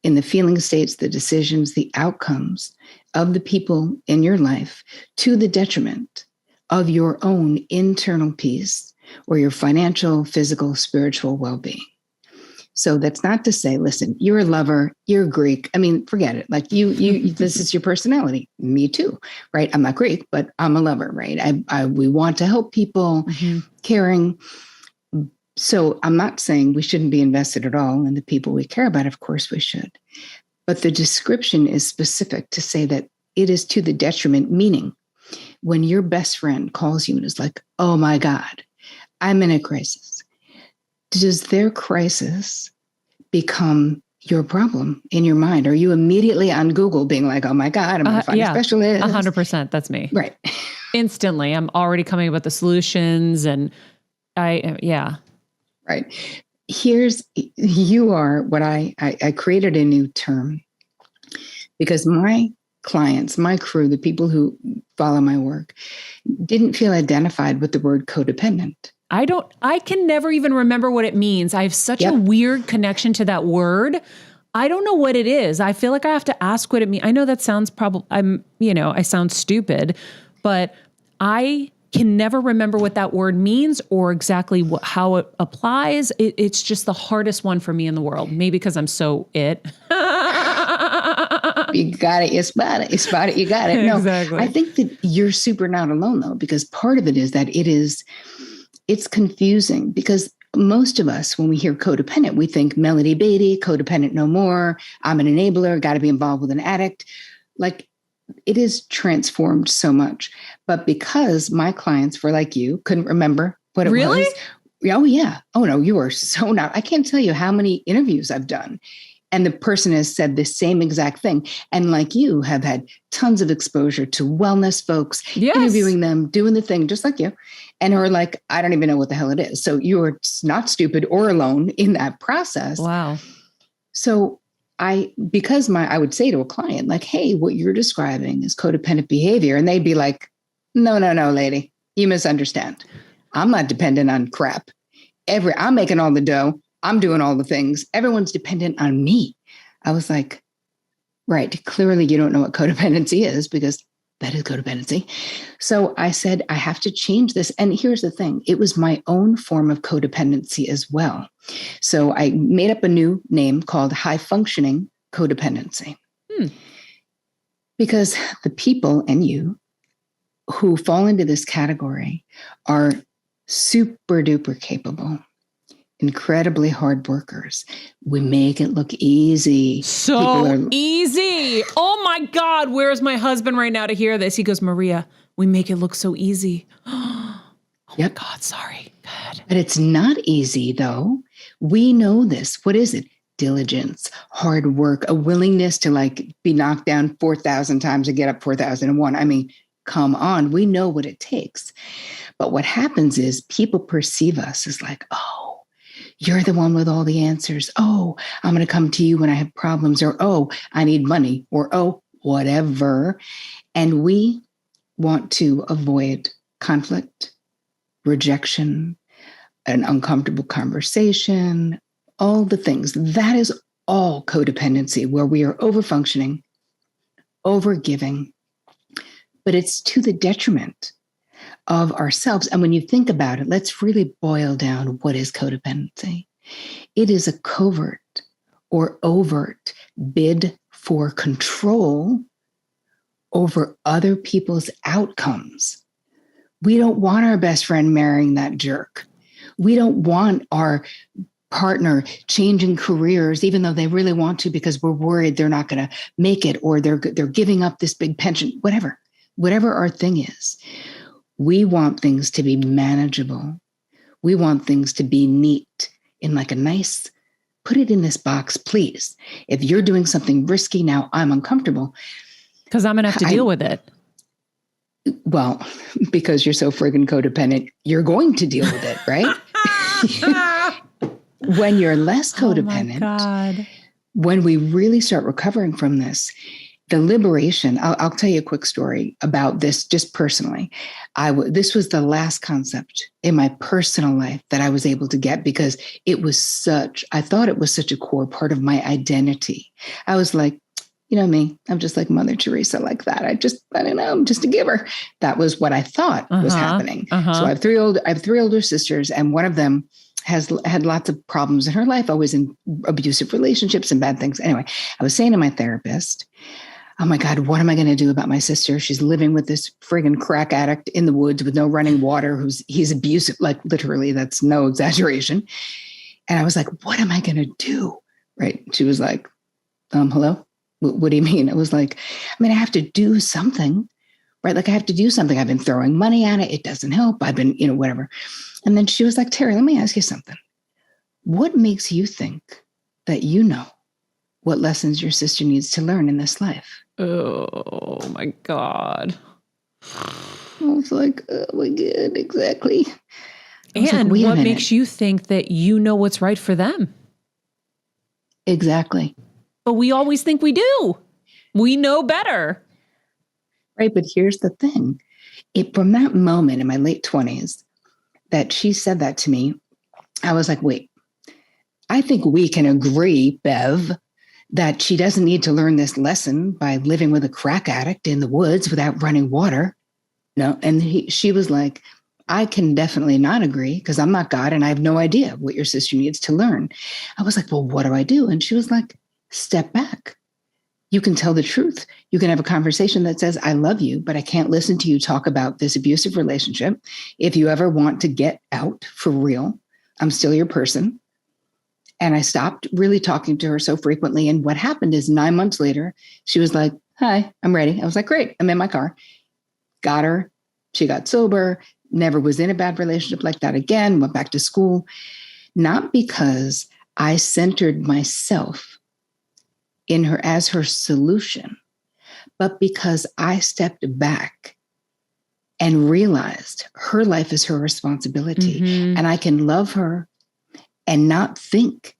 in the feeling states, the decisions, the outcomes of the people in your life to the detriment of your own internal peace or your financial, physical, spiritual well-being. So that's not to say, listen, you're a lover, you're Greek. I mean, forget it. Like you, this is your personality. Me too, right? I'm not Greek, but I'm a lover, right? We want to help people, caring. So I'm not saying we shouldn't be invested at all in the people we care about. Of course we should. But the description is specific to say that it is to the detriment, meaning when your best friend calls you and is like, oh my God, I'm in a crisis. Does their crisis become your problem in your mind? Are you immediately on Google being like, oh my God, I'm going to find a specialist? 100%. That's me. Right. Instantly. I'm already coming up with the solutions and Right. You are what I created a new term because my clients, my crew, the people who follow my work didn't feel identified with the word codependent. I can never even remember what it means. I have such a weird connection to that word. I don't know what it is. I feel like I have to ask what it means. I know that sounds I sound stupid, but I can never remember what that word means or exactly how it applies. It's just the hardest one for me in the world. Maybe because I'm so it. You got it. You spot it. You spot it. You got it. No, exactly. I think that you're super not alone though, because part of it is that it's confusing because most of us, when we hear codependent, we think Melody Beatty, codependent no more. I'm an enabler, got to be involved with an addict. Like it is transformed so much. But because my clients were like you, couldn't remember what it was. Oh, yeah. Oh, no, you are so not. I can't tell you how many interviews I've done. And the person has said the same exact thing. And like you have had tons of exposure to wellness folks, interviewing them, doing the thing just like you. And are like, I don't even know what the hell it is. So you're not stupid or alone in that process. Wow. So I would say to a client like, hey, what you're describing is codependent behavior. And they'd be like, no, lady, you misunderstand. I'm not dependent on crap. I'm making all the dough. I'm doing all the things. Everyone's dependent on me. I was like, right, clearly you don't know what codependency is because that is codependency. So I said, I have to change this. And here's the thing. It was my own form of codependency as well. So I made up a new name called high functioning codependency. Because the people and you who fall into this category are super duper capable, incredibly hard workers. We make it look easy. So easy. Oh my God. Where's my husband right now to hear this? He goes, Maria, we make it look so easy. Oh my God. Sorry. God. But it's not easy though. We know this. What is it? Diligence, hard work, a willingness to like be knocked down 4,000 times and get up 4,001. I mean, come on. We know what it takes. But what happens is people perceive us as like, oh, you're the one with all the answers. Oh, I'm going to come to you when I have problems, or, oh, I need money, or, oh, whatever. And we want to avoid conflict, rejection, an uncomfortable conversation, all the things. That is all codependency, where we are overfunctioning, overgiving, but it's to the detriment of ourselves. And when you think about it, let's really boil down what is codependency. It is a covert or overt bid for control over other people's outcomes. We don't want our best friend marrying that jerk. We don't want our partner changing careers, even though they really want to, because we're worried they're not going to make it, or they're giving up this big pension, whatever our thing is. We want things to be manageable. We want things to be neat in like a nice, put it in this box, please. If you're doing something risky now, I'm uncomfortable. Because I'm going to have to deal with it. Well, because you're so friggin' codependent, you're going to deal with it, right? When you're less codependent, when we really start recovering from this, the liberation, I'll tell you a quick story about this just personally. This was the last concept in my personal life that I was able to get because I thought it was such a core part of my identity. I was like, you know me, I'm just like Mother Teresa like that. I don't know, I'm just a giver. That was what I thought was happening. So I have three older sisters, and one of them has had lots of problems in her life, always in abusive relationships and bad things. Anyway, I was saying to my therapist, oh my God, what am I going to do about my sister? She's living with this friggin' crack addict in the woods with no running water, he's abusive, like literally, that's no exaggeration. And I was like, what am I going to do? Right. She was like, hello? What do you mean? I was like, I mean, I have to do something, right? Like I have to do something. I've been throwing money at it. It doesn't help. I've been, whatever. And then she was like, Terri, let me ask you something. What makes you think that you know what lessons your sister needs to learn in this life? Oh my God. I was like, oh my God, exactly. And like, what makes you think that you know what's right for them? Exactly. But we always think we do. We know better. Right. But here's the thing. From that moment in my late 20s that she said that to me, I was like, wait, I think we can agree, Bev, that she doesn't need to learn this lesson by living with a crack addict in the woods without running water. No. And she was like, I can definitely not agree because I'm not God and I have no idea what your sister needs to learn. I was like, well, what do I do? And she was like, step back. You can tell the truth. You can have a conversation that says, I love you, but I can't listen to you talk about this abusive relationship. If you ever want to get out for real, I'm still your person. And I stopped really talking to her so frequently. And what happened is 9 months later, she was like, hi, I'm ready. I was like, great. I'm in my car. Got her. She got sober, never was in a bad relationship like that again, went back to school. Not because I centered myself in her as her solution, but because I stepped back and realized her life is her responsibility. Mm-hmm. And I can love her and not think.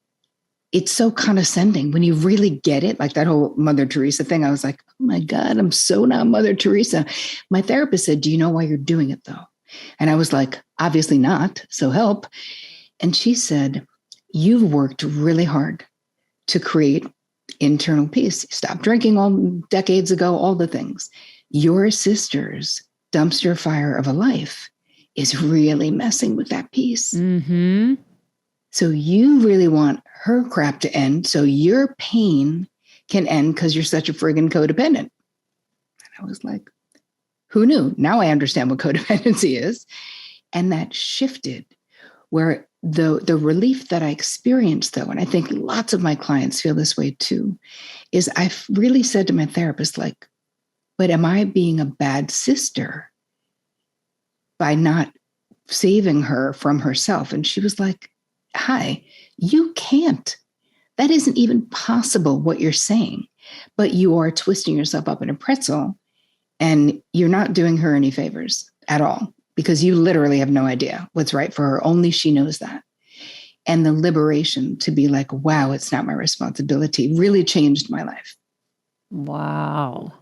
It's so condescending when you really get it, like that whole Mother Teresa thing. I was like, oh my God, I'm so not Mother Teresa. My therapist said, do you know why you're doing it though? And I was like, obviously not, so help. And she said, you've worked really hard to create internal peace. Stop drinking all decades ago, all the things. Your sister's dumpster fire of a life is really messing with that peace. Mm-hmm. So you really want her crap to end so your pain can end because you're such a friggin' codependent. And I was like, who knew? Now I understand what codependency is. And that shifted where the relief that I experienced, though, and I think lots of my clients feel this way too, is I've really said to my therapist, like, but am I being a bad sister by not saving her from herself? And she was like, hi, you can't. That isn't even possible what you're saying, but you are twisting yourself up in a pretzel and you're not doing her any favors at all because you literally have no idea what's right for her. Only she knows that. And the liberation to be like, wow, it's not my responsibility really changed my life. Wow.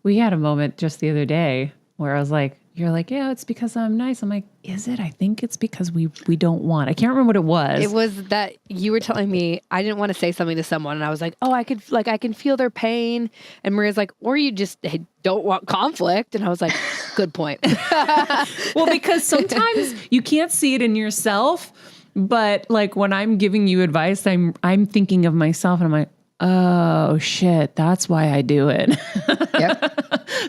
We had a moment just the other day where I was like, you're like, yeah, it's because I'm nice. I'm like, is it? I think it's because we don't want. I can't remember what it was. It was that you were telling me I didn't want to say something to someone, and I was like, oh, I can feel their pain. And Maria's like, or you just don't want conflict. And I was like, good point. Well, because sometimes you can't see it in yourself, but like when I'm giving you advice, I'm thinking of myself, and I'm like, oh shit, that's why I do it. Yep.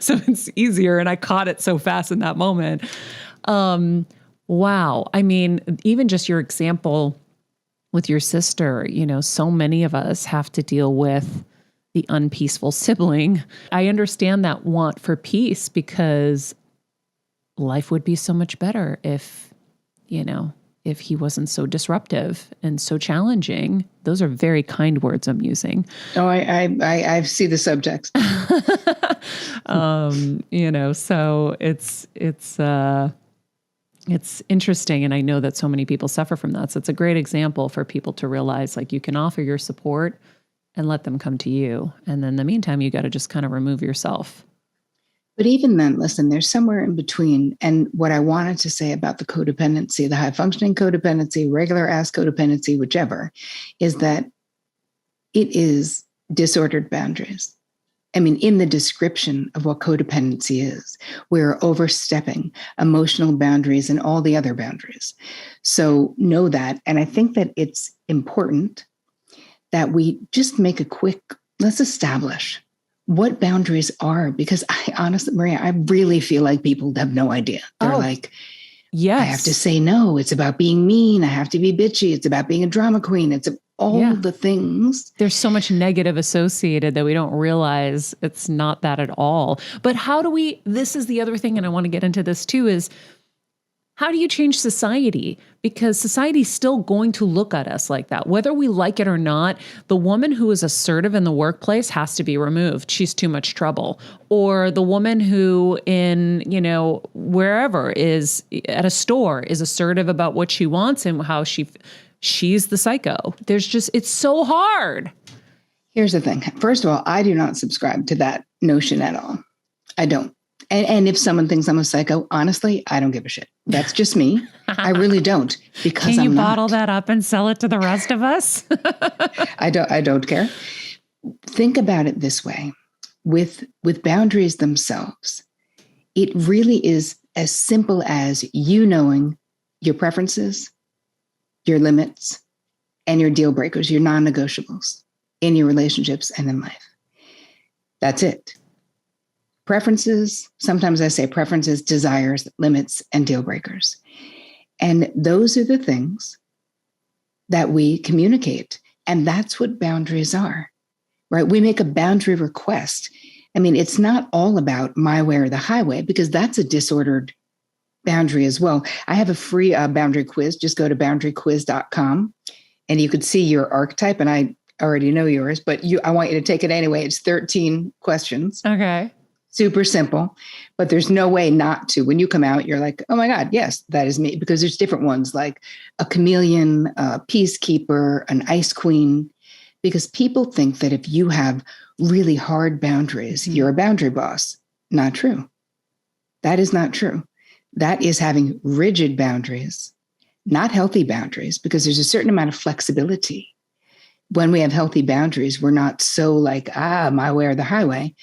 So it's easier. And I caught it so fast in that moment. Wow. I mean, even just your example with your sister, so many of us have to deal with the unpeaceful sibling. I understand that want for peace because life would be so much better if he wasn't so disruptive and so challenging. Those are very kind words I'm using. Oh, I see the subtext. So it's interesting. And I know that so many people suffer from that. So it's a great example for people to realize, like, you can offer your support and let them come to you. And then in the meantime, you got to just kind of remove yourself. But even then, listen, there's somewhere in between. And what I wanted to say about the codependency, the high functioning codependency, regular ass codependency, whichever, is that it is disordered boundaries. I mean, in the description of what codependency is, we're overstepping emotional boundaries and all the other boundaries. So know that. And I think that it's important that we just make let's establish what boundaries are, because I honestly, Maria, I really feel like people have no idea. They're like, yes, I have to say no. It's about being mean. I have to be bitchy. It's about being a drama queen. It's all the things. There's so much negative associated that we don't realize it's not that at all. But how do we, this is the other thing, and I want to get into this too, is how do you change society? Because society's still going to look at us like that. Whether we like it or not, the woman who is assertive in the workplace has to be removed. She's too much trouble. Or the woman who in, wherever is at a store is assertive about what she wants and how she's the psycho. It's so hard. Here's the thing. First of all, I do not subscribe to that notion at all. I don't. And if someone thinks I'm a psycho, honestly, I don't give a shit. That's just me. I really don't, because Can you I'm bottle that up and sell it to the rest of us? I don't care. Think about it this way. With boundaries themselves, it really is as simple as you knowing your preferences, your limits, and your deal breakers, your non-negotiables in your relationships and in life. That's it. Preferences, sometimes I say preferences, desires, limits, and deal breakers. And those are the things that we communicate. And that's what boundaries are, right? We make a boundary request. I mean, it's not all about my way or the highway, because that's a disordered boundary as well. I have a free boundary quiz. Just go to boundaryquiz.com and you could see your archetype. And I already know yours, but I want you to take it anyway. It's 13 questions. Okay. Super simple, but there's no way not to. When you come out, you're like, oh my God, yes, that is me. Because there's different ones, like a chameleon, a peacekeeper, an ice queen. Because people think that if you have really hard boundaries, you're a boundary boss. Not true. That is not true. That is having rigid boundaries, not healthy boundaries, because there's a certain amount of flexibility. When we have healthy boundaries, we're not so like, my way or the highway.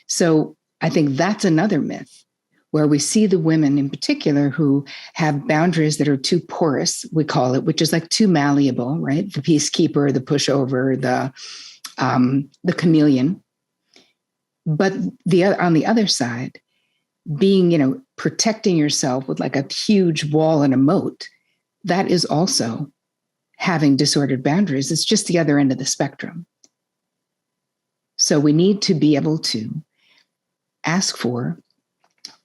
So I think that's another myth, where we see the women in particular who have boundaries that are too porous, we call it, which is like too malleable, right? The peacekeeper, the pushover, the chameleon. But on the other side, being, protecting yourself with like a huge wall and a moat, that is also having disordered boundaries. It's just the other end of the spectrum. So we need to be able to ask for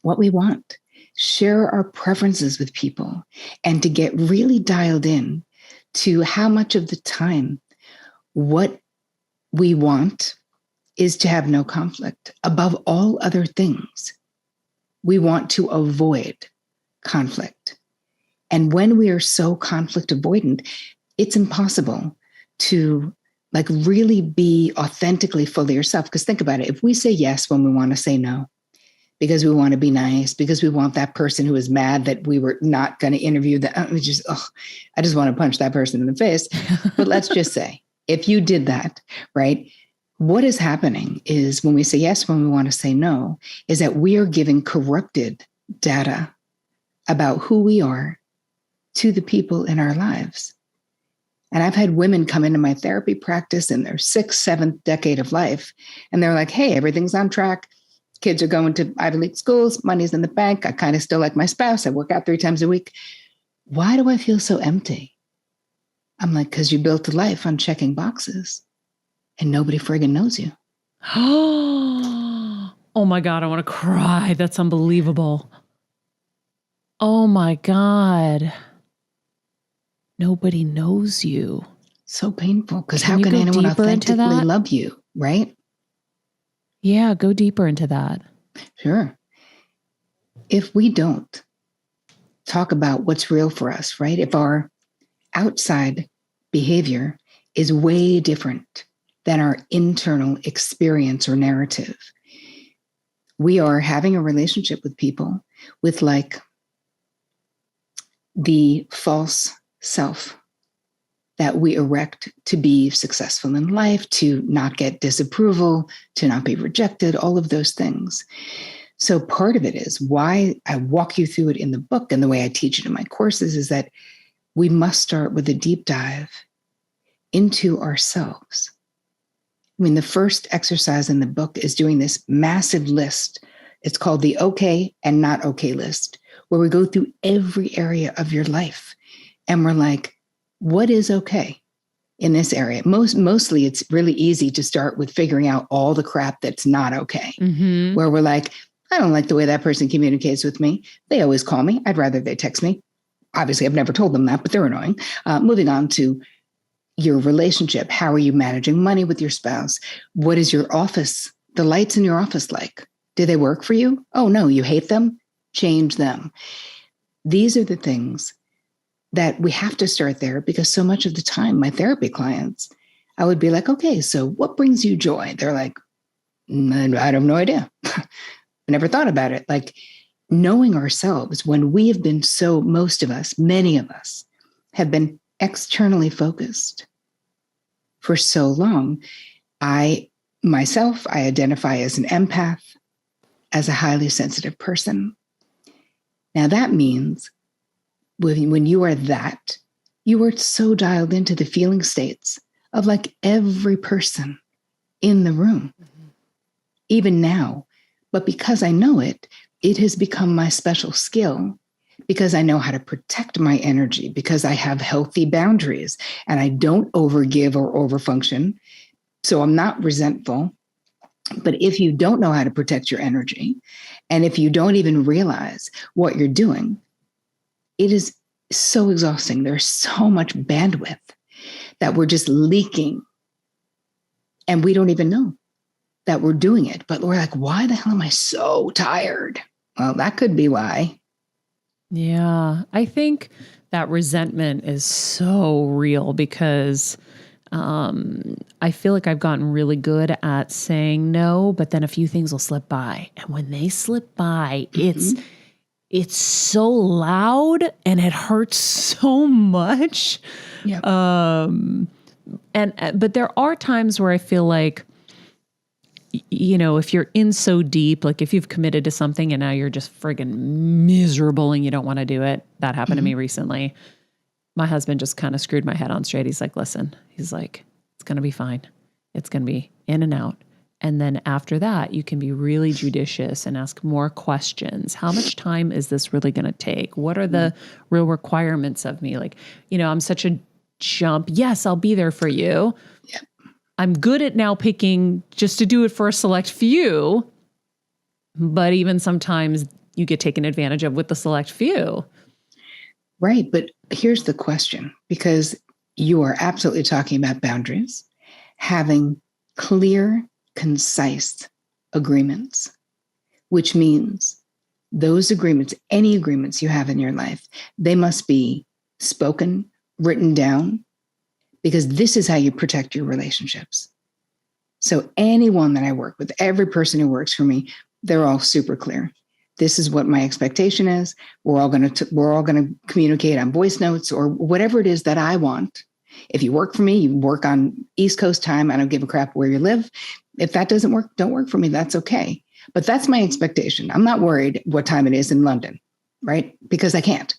what we want, share our preferences with people, and to get really dialed in to how much of the time what we want is to have no conflict. Above all other things, we want to avoid conflict. And when we are so conflict avoidant, it's impossible to like really be authentically fully yourself. Because think about it. If we say yes when we want to say no, because we want to be nice, because we want that person who is mad that we were not going to interview them, I just want to punch that person in the face. But let's just say, if you did that, right? What is happening is when we say yes, when we want to say no, is that we are giving corrupted data about who we are to the people in our lives. And I've had women come into my therapy practice in their 6th, 7th decade of life. And they're like, hey, everything's on track. Kids are going to Ivy League schools. Money's in the bank. I kind of still like my spouse. I work out 3 times a week. Why do I feel so empty? I'm like, because you built a life on checking boxes and nobody friggin' knows you. Oh my God, I want to cry. That's unbelievable. Oh my God. Nobody knows you. So painful, because how can anyone authentically love you, right? Yeah, go deeper into that. Sure. If we don't talk about what's real for us, right? If our outside behavior is way different than our internal experience or narrative, we are having a relationship with people with like the false self that we erect to be successful in life, to not get disapproval, to not be rejected, all of those things. So part of it is why I walk you through it in the book and the way I teach it in my courses is that we must start with a deep dive into ourselves I mean, the first exercise in the book is doing this massive list. It's called the okay and not okay list, where we go through every area of your life. And we're like, what is okay in this area? Mostly it's really easy to start with figuring out all the crap that's not okay, where we're like, I don't like the way that person communicates with me. They always call me. I'd rather they text me. Obviously, I've never told them that, but they're annoying. Moving on to your relationship. How are you managing money with your spouse? What is your office, the lights in your office like? Do they work for you? Oh, no, you hate them? Change them. These are the things that we have to start there, because so much of the time, my therapy clients, I would be like, okay, so what brings you joy? They're like, I have no idea. I never thought about it. Like, knowing ourselves, when we have been most of us, many of us, have been externally focused for so long. I identify as an empath, as a highly sensitive person. Now that means when you are that, you are so dialed into the feeling states of like every person in the room, even now. But because I know it, it has become my special skill, because I know how to protect my energy, because I have healthy boundaries and I don't overgive or overfunction. So I'm not resentful. But if you don't know how to protect your energy, and if you don't even realize what you're doing, it is so exhausting. There's so much bandwidth that we're just leaking, and we don't even know that we're doing it. But we're like, why the hell am I so tired? Well, that could be why. Yeah, I think that resentment is so real, because I feel like I've gotten really good at saying no, but then a few things will slip by. And when they slip by, it's so loud and it hurts so much. Yep. But there are times where I feel like, you know, if you're in so deep, like if you've committed to something and now you're just friggin' miserable and you don't want to do it. That happened to me recently. My husband just kind of screwed my head on straight. He's like, listen, he's like, it's going to be fine. It's going to be in and out. And then after that, you can be really judicious and ask more questions. How much time is this really going to take? What are the real requirements of me? Like, you know, I'm such a jump. Yes, I'll be there for you. Yeah. I'm good at now picking just to do it for a select few, but even sometimes you get taken advantage of with the select few. Right. But here's the question, because you are absolutely talking about boundaries, having clear, concise agreements, which means those agreements, any agreements you have in your life, they must be spoken, written down, because this is how you protect your relationships. So anyone that I work with, every person who works for me, they're all super clear. This is what my expectation is. We're all going to communicate on voice notes or whatever it is that I want. If you work for me, you work on East Coast time. I don't give a crap where you live. If that doesn't work, don't work for me. That's okay. But that's my expectation. I'm not worried what time it is in London, right? Because I can't.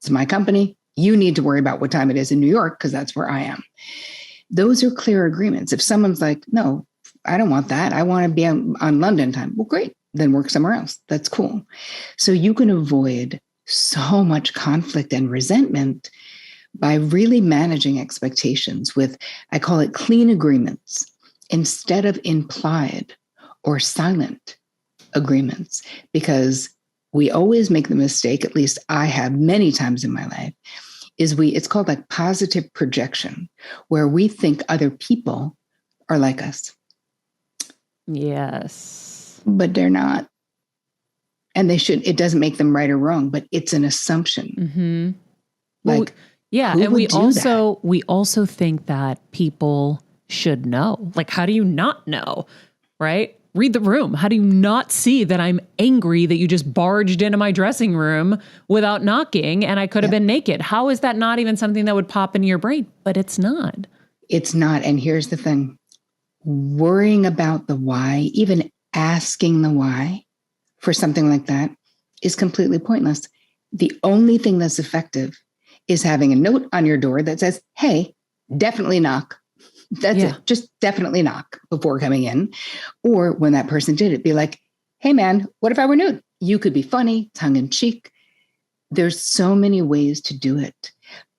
It's my company. You need to worry about what time it is in New York, because that's where I am. Those are clear agreements. If someone's like, no, I don't want that. I want to be on London time. Well, great. Then work somewhere else. That's cool. So you can avoid so much conflict and resentment by really managing expectations with, I call it clean agreements, instead of implied or silent agreements, because we always make the mistake, at least I have many times in my life, it's called like positive projection, where we think other people are like us. Yes. But they're not. And they should, it doesn't make them right or wrong, but it's an assumption. Mm-hmm. Like, well, yeah. And we also think that people should know. Like, how do you not know? Right? Read the room. How do you not see that I'm angry that you just barged into my dressing room without knocking and I could have been naked? How is that not even something that would pop into your brain? But it's not. It's not. And here's the thing. Worrying about the why, even asking the why for something like that, is completely pointless. The only thing that's effective is having a note on your door that says, hey, definitely knock. That's it. Just definitely knock before coming in. Or when that person did it, be like, hey man, what if I were nude? You could be funny, tongue in cheek. There's so many ways to do it.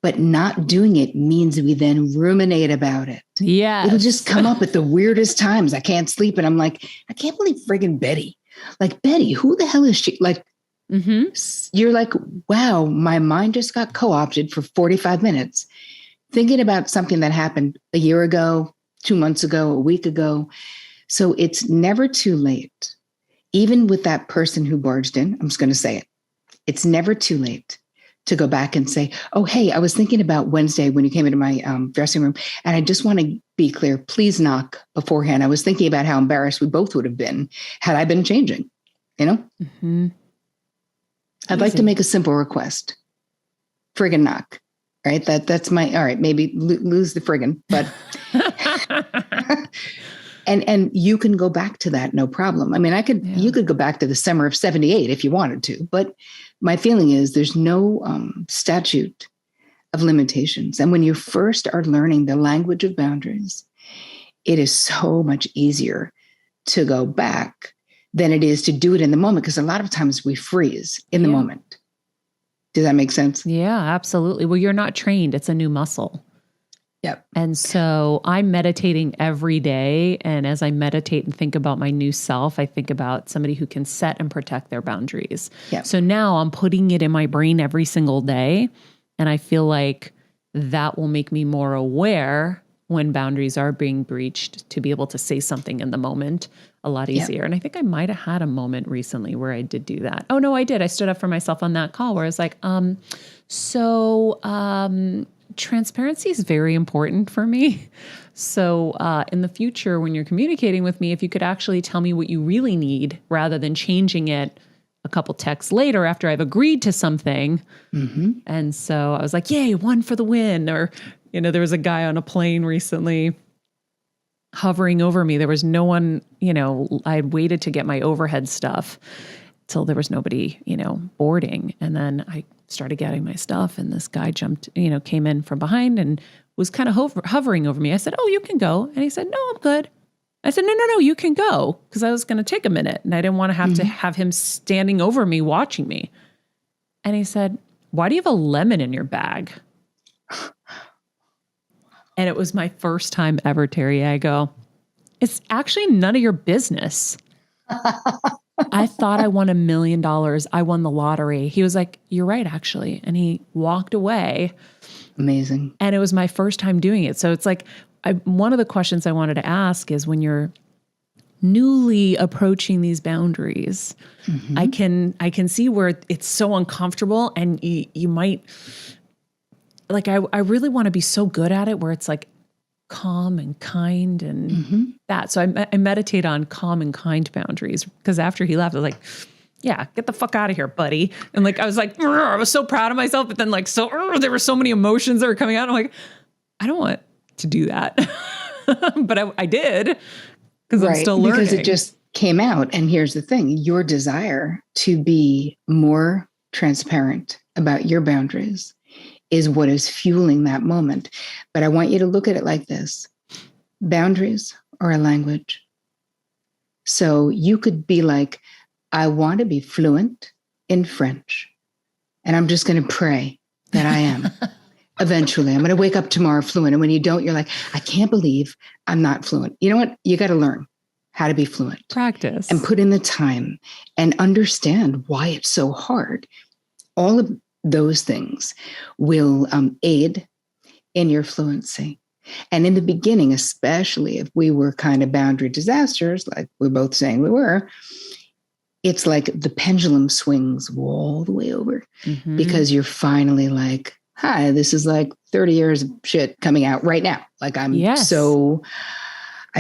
But not doing it means we then ruminate about it. Yeah. It'll just come up at the weirdest times. I can't sleep. And I'm like, I can't believe friggin' Betty. Like, Betty, who the hell is she? Like, you're like, wow, my mind just got co-opted for 45 minutes thinking about something that happened a year ago, 2 months ago, a week ago. So it's never too late. Even with that person who barged in, I'm just going to say it. It's never too late to go back and say, oh, hey, I was thinking about Wednesday when you came into my dressing room. And I just want to be clear, please knock beforehand. I was thinking about how embarrassed we both would have been had I been changing, you know? I'd like to make a simple request. Friggin' knock, right? That's my, all right, maybe lose the friggin', but, and you can go back to that, no problem. I mean, you could go back to the summer of 78 if you wanted to, but my feeling is there's no statute of limitations. And when you first are learning the language of boundaries, it is so much easier to go back than it is to do it in the moment. Because a lot of times we freeze in the moment. Does that make sense? Yeah, absolutely. Well, you're not trained. It's a new muscle. Yep. And so I'm meditating every day. And as I meditate and think about my new self, I think about somebody who can set and protect their boundaries. Yep. So now I'm putting it in my brain every single day. And I feel like that will make me more aware when boundaries are being breached to be able to say something in the moment a lot easier. Yep. And I think I might have had a moment recently where I did do that. Oh, no, I did. I stood up for myself on that call where I was like, transparency is very important for me. So in the future, when you're communicating with me, if you could actually tell me what you really need rather than changing it a couple texts later after I've agreed to something. And so I was like, yay, one for the win. Or, you know, there was a guy on a plane recently hovering over me. There was no one, you know, I had waited to get my overhead stuff till there was nobody, you know, boarding. And then I started getting my stuff and this guy came in from behind and was kind of hovering over me. I said, oh, you can go. And he said, no, I'm good. I said, no, you can go. Because I was going to take a minute and I didn't want to have him standing over me, watching me. And he said, why do you have a lemon in your bag? And it was my first time ever, Terri. I go, it's actually none of your business. I thought I won $1 million. I won the lottery. He was like, you're right, actually. And he walked away. Amazing. And it was my first time doing it. So it's like, one of the questions I wanted to ask is when you're newly approaching these boundaries, I can see where it's so uncomfortable and you might, like, I really want to be so good at it where it's like calm and kind and that. So I meditate on calm and kind boundaries because after he left, I was like, yeah, get the fuck out of here, buddy. And like, I was like, I was so proud of myself, but then like, there were so many emotions that were coming out. I'm like, I don't want to do that. But I did because I'm still learning. Because it just came out. And here's the thing, your desire to be more transparent about your boundaries is what is fueling that moment. But I want you to look at it like this. Boundaries are a language. So you could be like, I want to be fluent in French. And I'm just going to pray that I am. Eventually, I'm going to wake up tomorrow fluent. And when you don't, you're like, I can't believe I'm not fluent. You know what? You got to learn how to be fluent. Practice. And put in the time and understand why it's so hard. All of those things will aid in your fluency. And in the beginning, especially if we were kind of boundary disasters, like we're both saying we were, it's like the pendulum swings all the way over because you're finally like, hi, this is like 30 years of shit coming out right now. Like I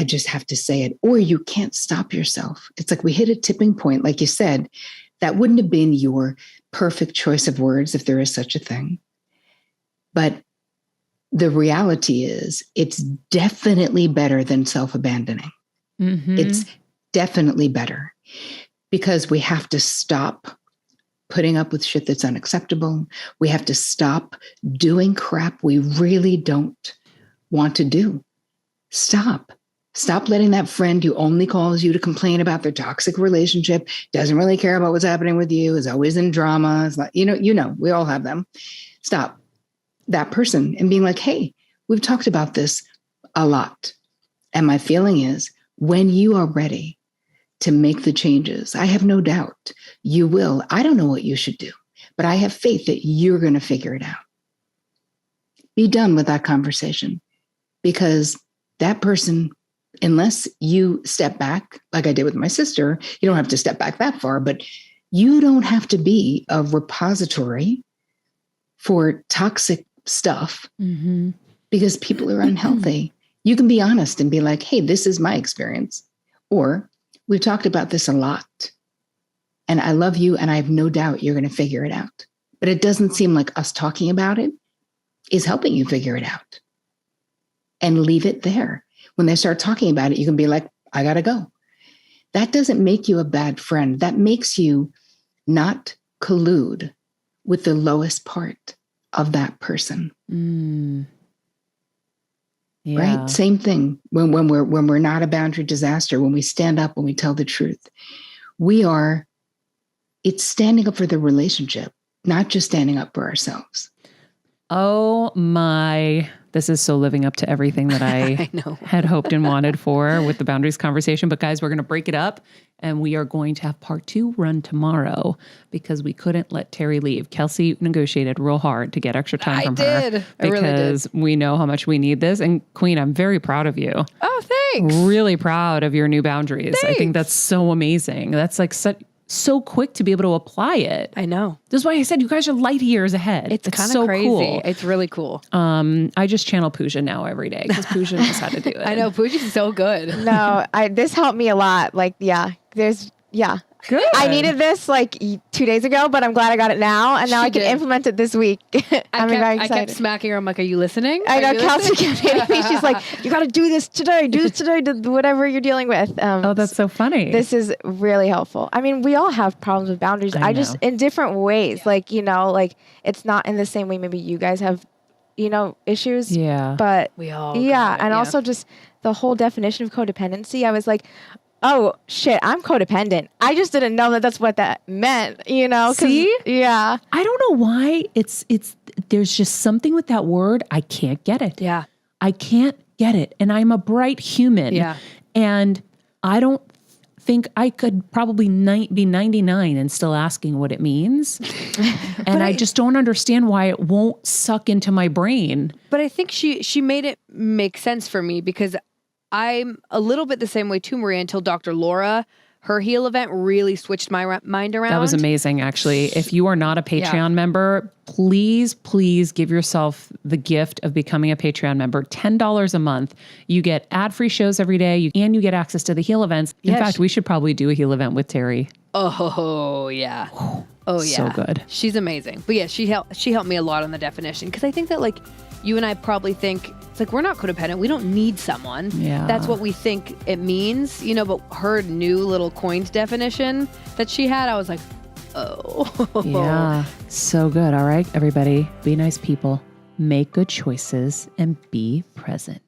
just have to say it, or you can't stop yourself. It's like we hit a tipping point. Like you said, that wouldn't have been your perfect choice of words if there is such a thing. But the reality is it's definitely better than self-abandoning. It's definitely better because we have to stop putting up with shit that's unacceptable. We have to stop doing crap we really don't want to do. Stop. Stop letting that friend who only calls you to complain about their toxic relationship, doesn't really care about what's happening with you, is always in drama. Is like, we all have them. Stop that person and being like, hey, we've talked about this a lot. And my feeling is when you are ready to make the changes, I have no doubt you will. I don't know what you should do, but I have faith that you're going to figure it out. Be done with that conversation, because that person, unless you step back, like I did with my sister, you don't have to step back that far, but you don't have to be a repository for toxic stuff because people are unhealthy. You can be honest and be like, hey, this is my experience. Or we've talked about this a lot and I love you and I have no doubt you're going to figure it out. But it doesn't seem like us talking about it is helping you figure it out. And leave it there. When they start talking about it, you can be like, I got to go. That doesn't make you a bad friend. That makes you not collude with the lowest part of that person. Yeah. Right? Same thing when we're not a boundary disaster, when we stand up, when we tell the truth, it's standing up for the relationship, not just standing up for ourselves. Oh my, this is so living up to everything that I had hoped and wanted for with the boundaries conversation. But guys, we're going to break it up and we are going to have part 2 run tomorrow because we couldn't let Terri leave. Kelsey negotiated real hard to get extra time from her. I really did. We know how much we need this. And Queen, I'm very proud of you. Oh, thanks. Really proud of your new boundaries. Thanks. I think that's so amazing. That's like so quick to be able to apply it. I know. This is why I said you guys are light years ahead. It's kind of so crazy. Cool. It's really cool. I just channel Pooja now every day because Pooja knows how to do it. I know. Pooja's so good. No, this helped me a lot. Like, Good. I needed this like 2 days ago, but I'm glad I got it now. And now I can implement it this week. I'm very excited. I kept smacking her. I'm like, are you listening? I know. Kelsey kept hitting me. She's like, you got to do this today. Do this today. Do whatever you're dealing with. Oh, that's so funny. This is really helpful. I mean, we all have problems with boundaries. I just, in different ways. Yeah. Like, like it's not in the same way maybe you guys have, issues. Yeah. But we all. Yeah. And also just the whole definition of codependency. I was like, oh shit, I'm codependent. I just didn't know that that's what that meant, See? Yeah. I don't know why there's just something with that word. I can't get it. Yeah. I can't get it. And I'm a bright human. Yeah. And I don't think I could probably be 99 and still asking what it means. And I just don't understand why it won't suck into my brain. But I think she made it make sense for me because I'm a little bit the same way too, Maria, until Dr. Laura, her heal event really switched my mind around. That was amazing, actually. If you are not a Patreon member, please give yourself the gift of becoming a Patreon member. $10 a month. You get ad-free shows every day, and you get access to the heal events. In fact, we should probably do a heal event with Terri. Oh, yeah. Oh, yeah. So good. She's amazing. But yeah, she helped me a lot on the definition because I think that like you and I probably think it's like we're not codependent. We don't need someone. Yeah. That's what we think it means, but her new little coined definition that she had, I was like, oh. Yeah. So good. All right, everybody, be nice people, make good choices, and be present.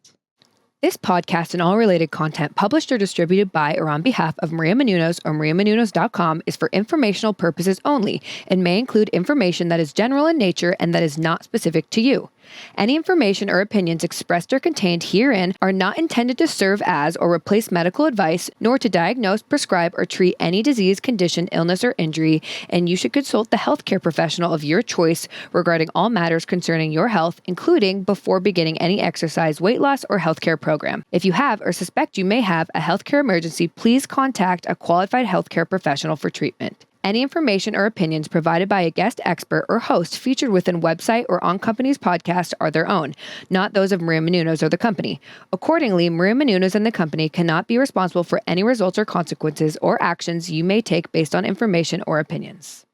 This podcast and all related content published or distributed by or on behalf of Maria Menounos or mariamenounos.com is for informational purposes only and may include information that is general in nature and that is not specific to you. Any information or opinions expressed or contained herein are not intended to serve as or replace medical advice, nor to diagnose, prescribe, or treat any disease, condition, illness, or injury, and you should consult the healthcare professional of your choice regarding all matters concerning your health, including before beginning any exercise, weight loss, or healthcare program. If you have or suspect you may have a healthcare emergency, please contact a qualified healthcare professional for treatment. Any information or opinions provided by a guest expert or host featured within website or on company's podcast are their own, not those of Maria Menounos or the company. Accordingly, Maria Menounos and the company cannot be responsible for any results or consequences or actions you may take based on information or opinions.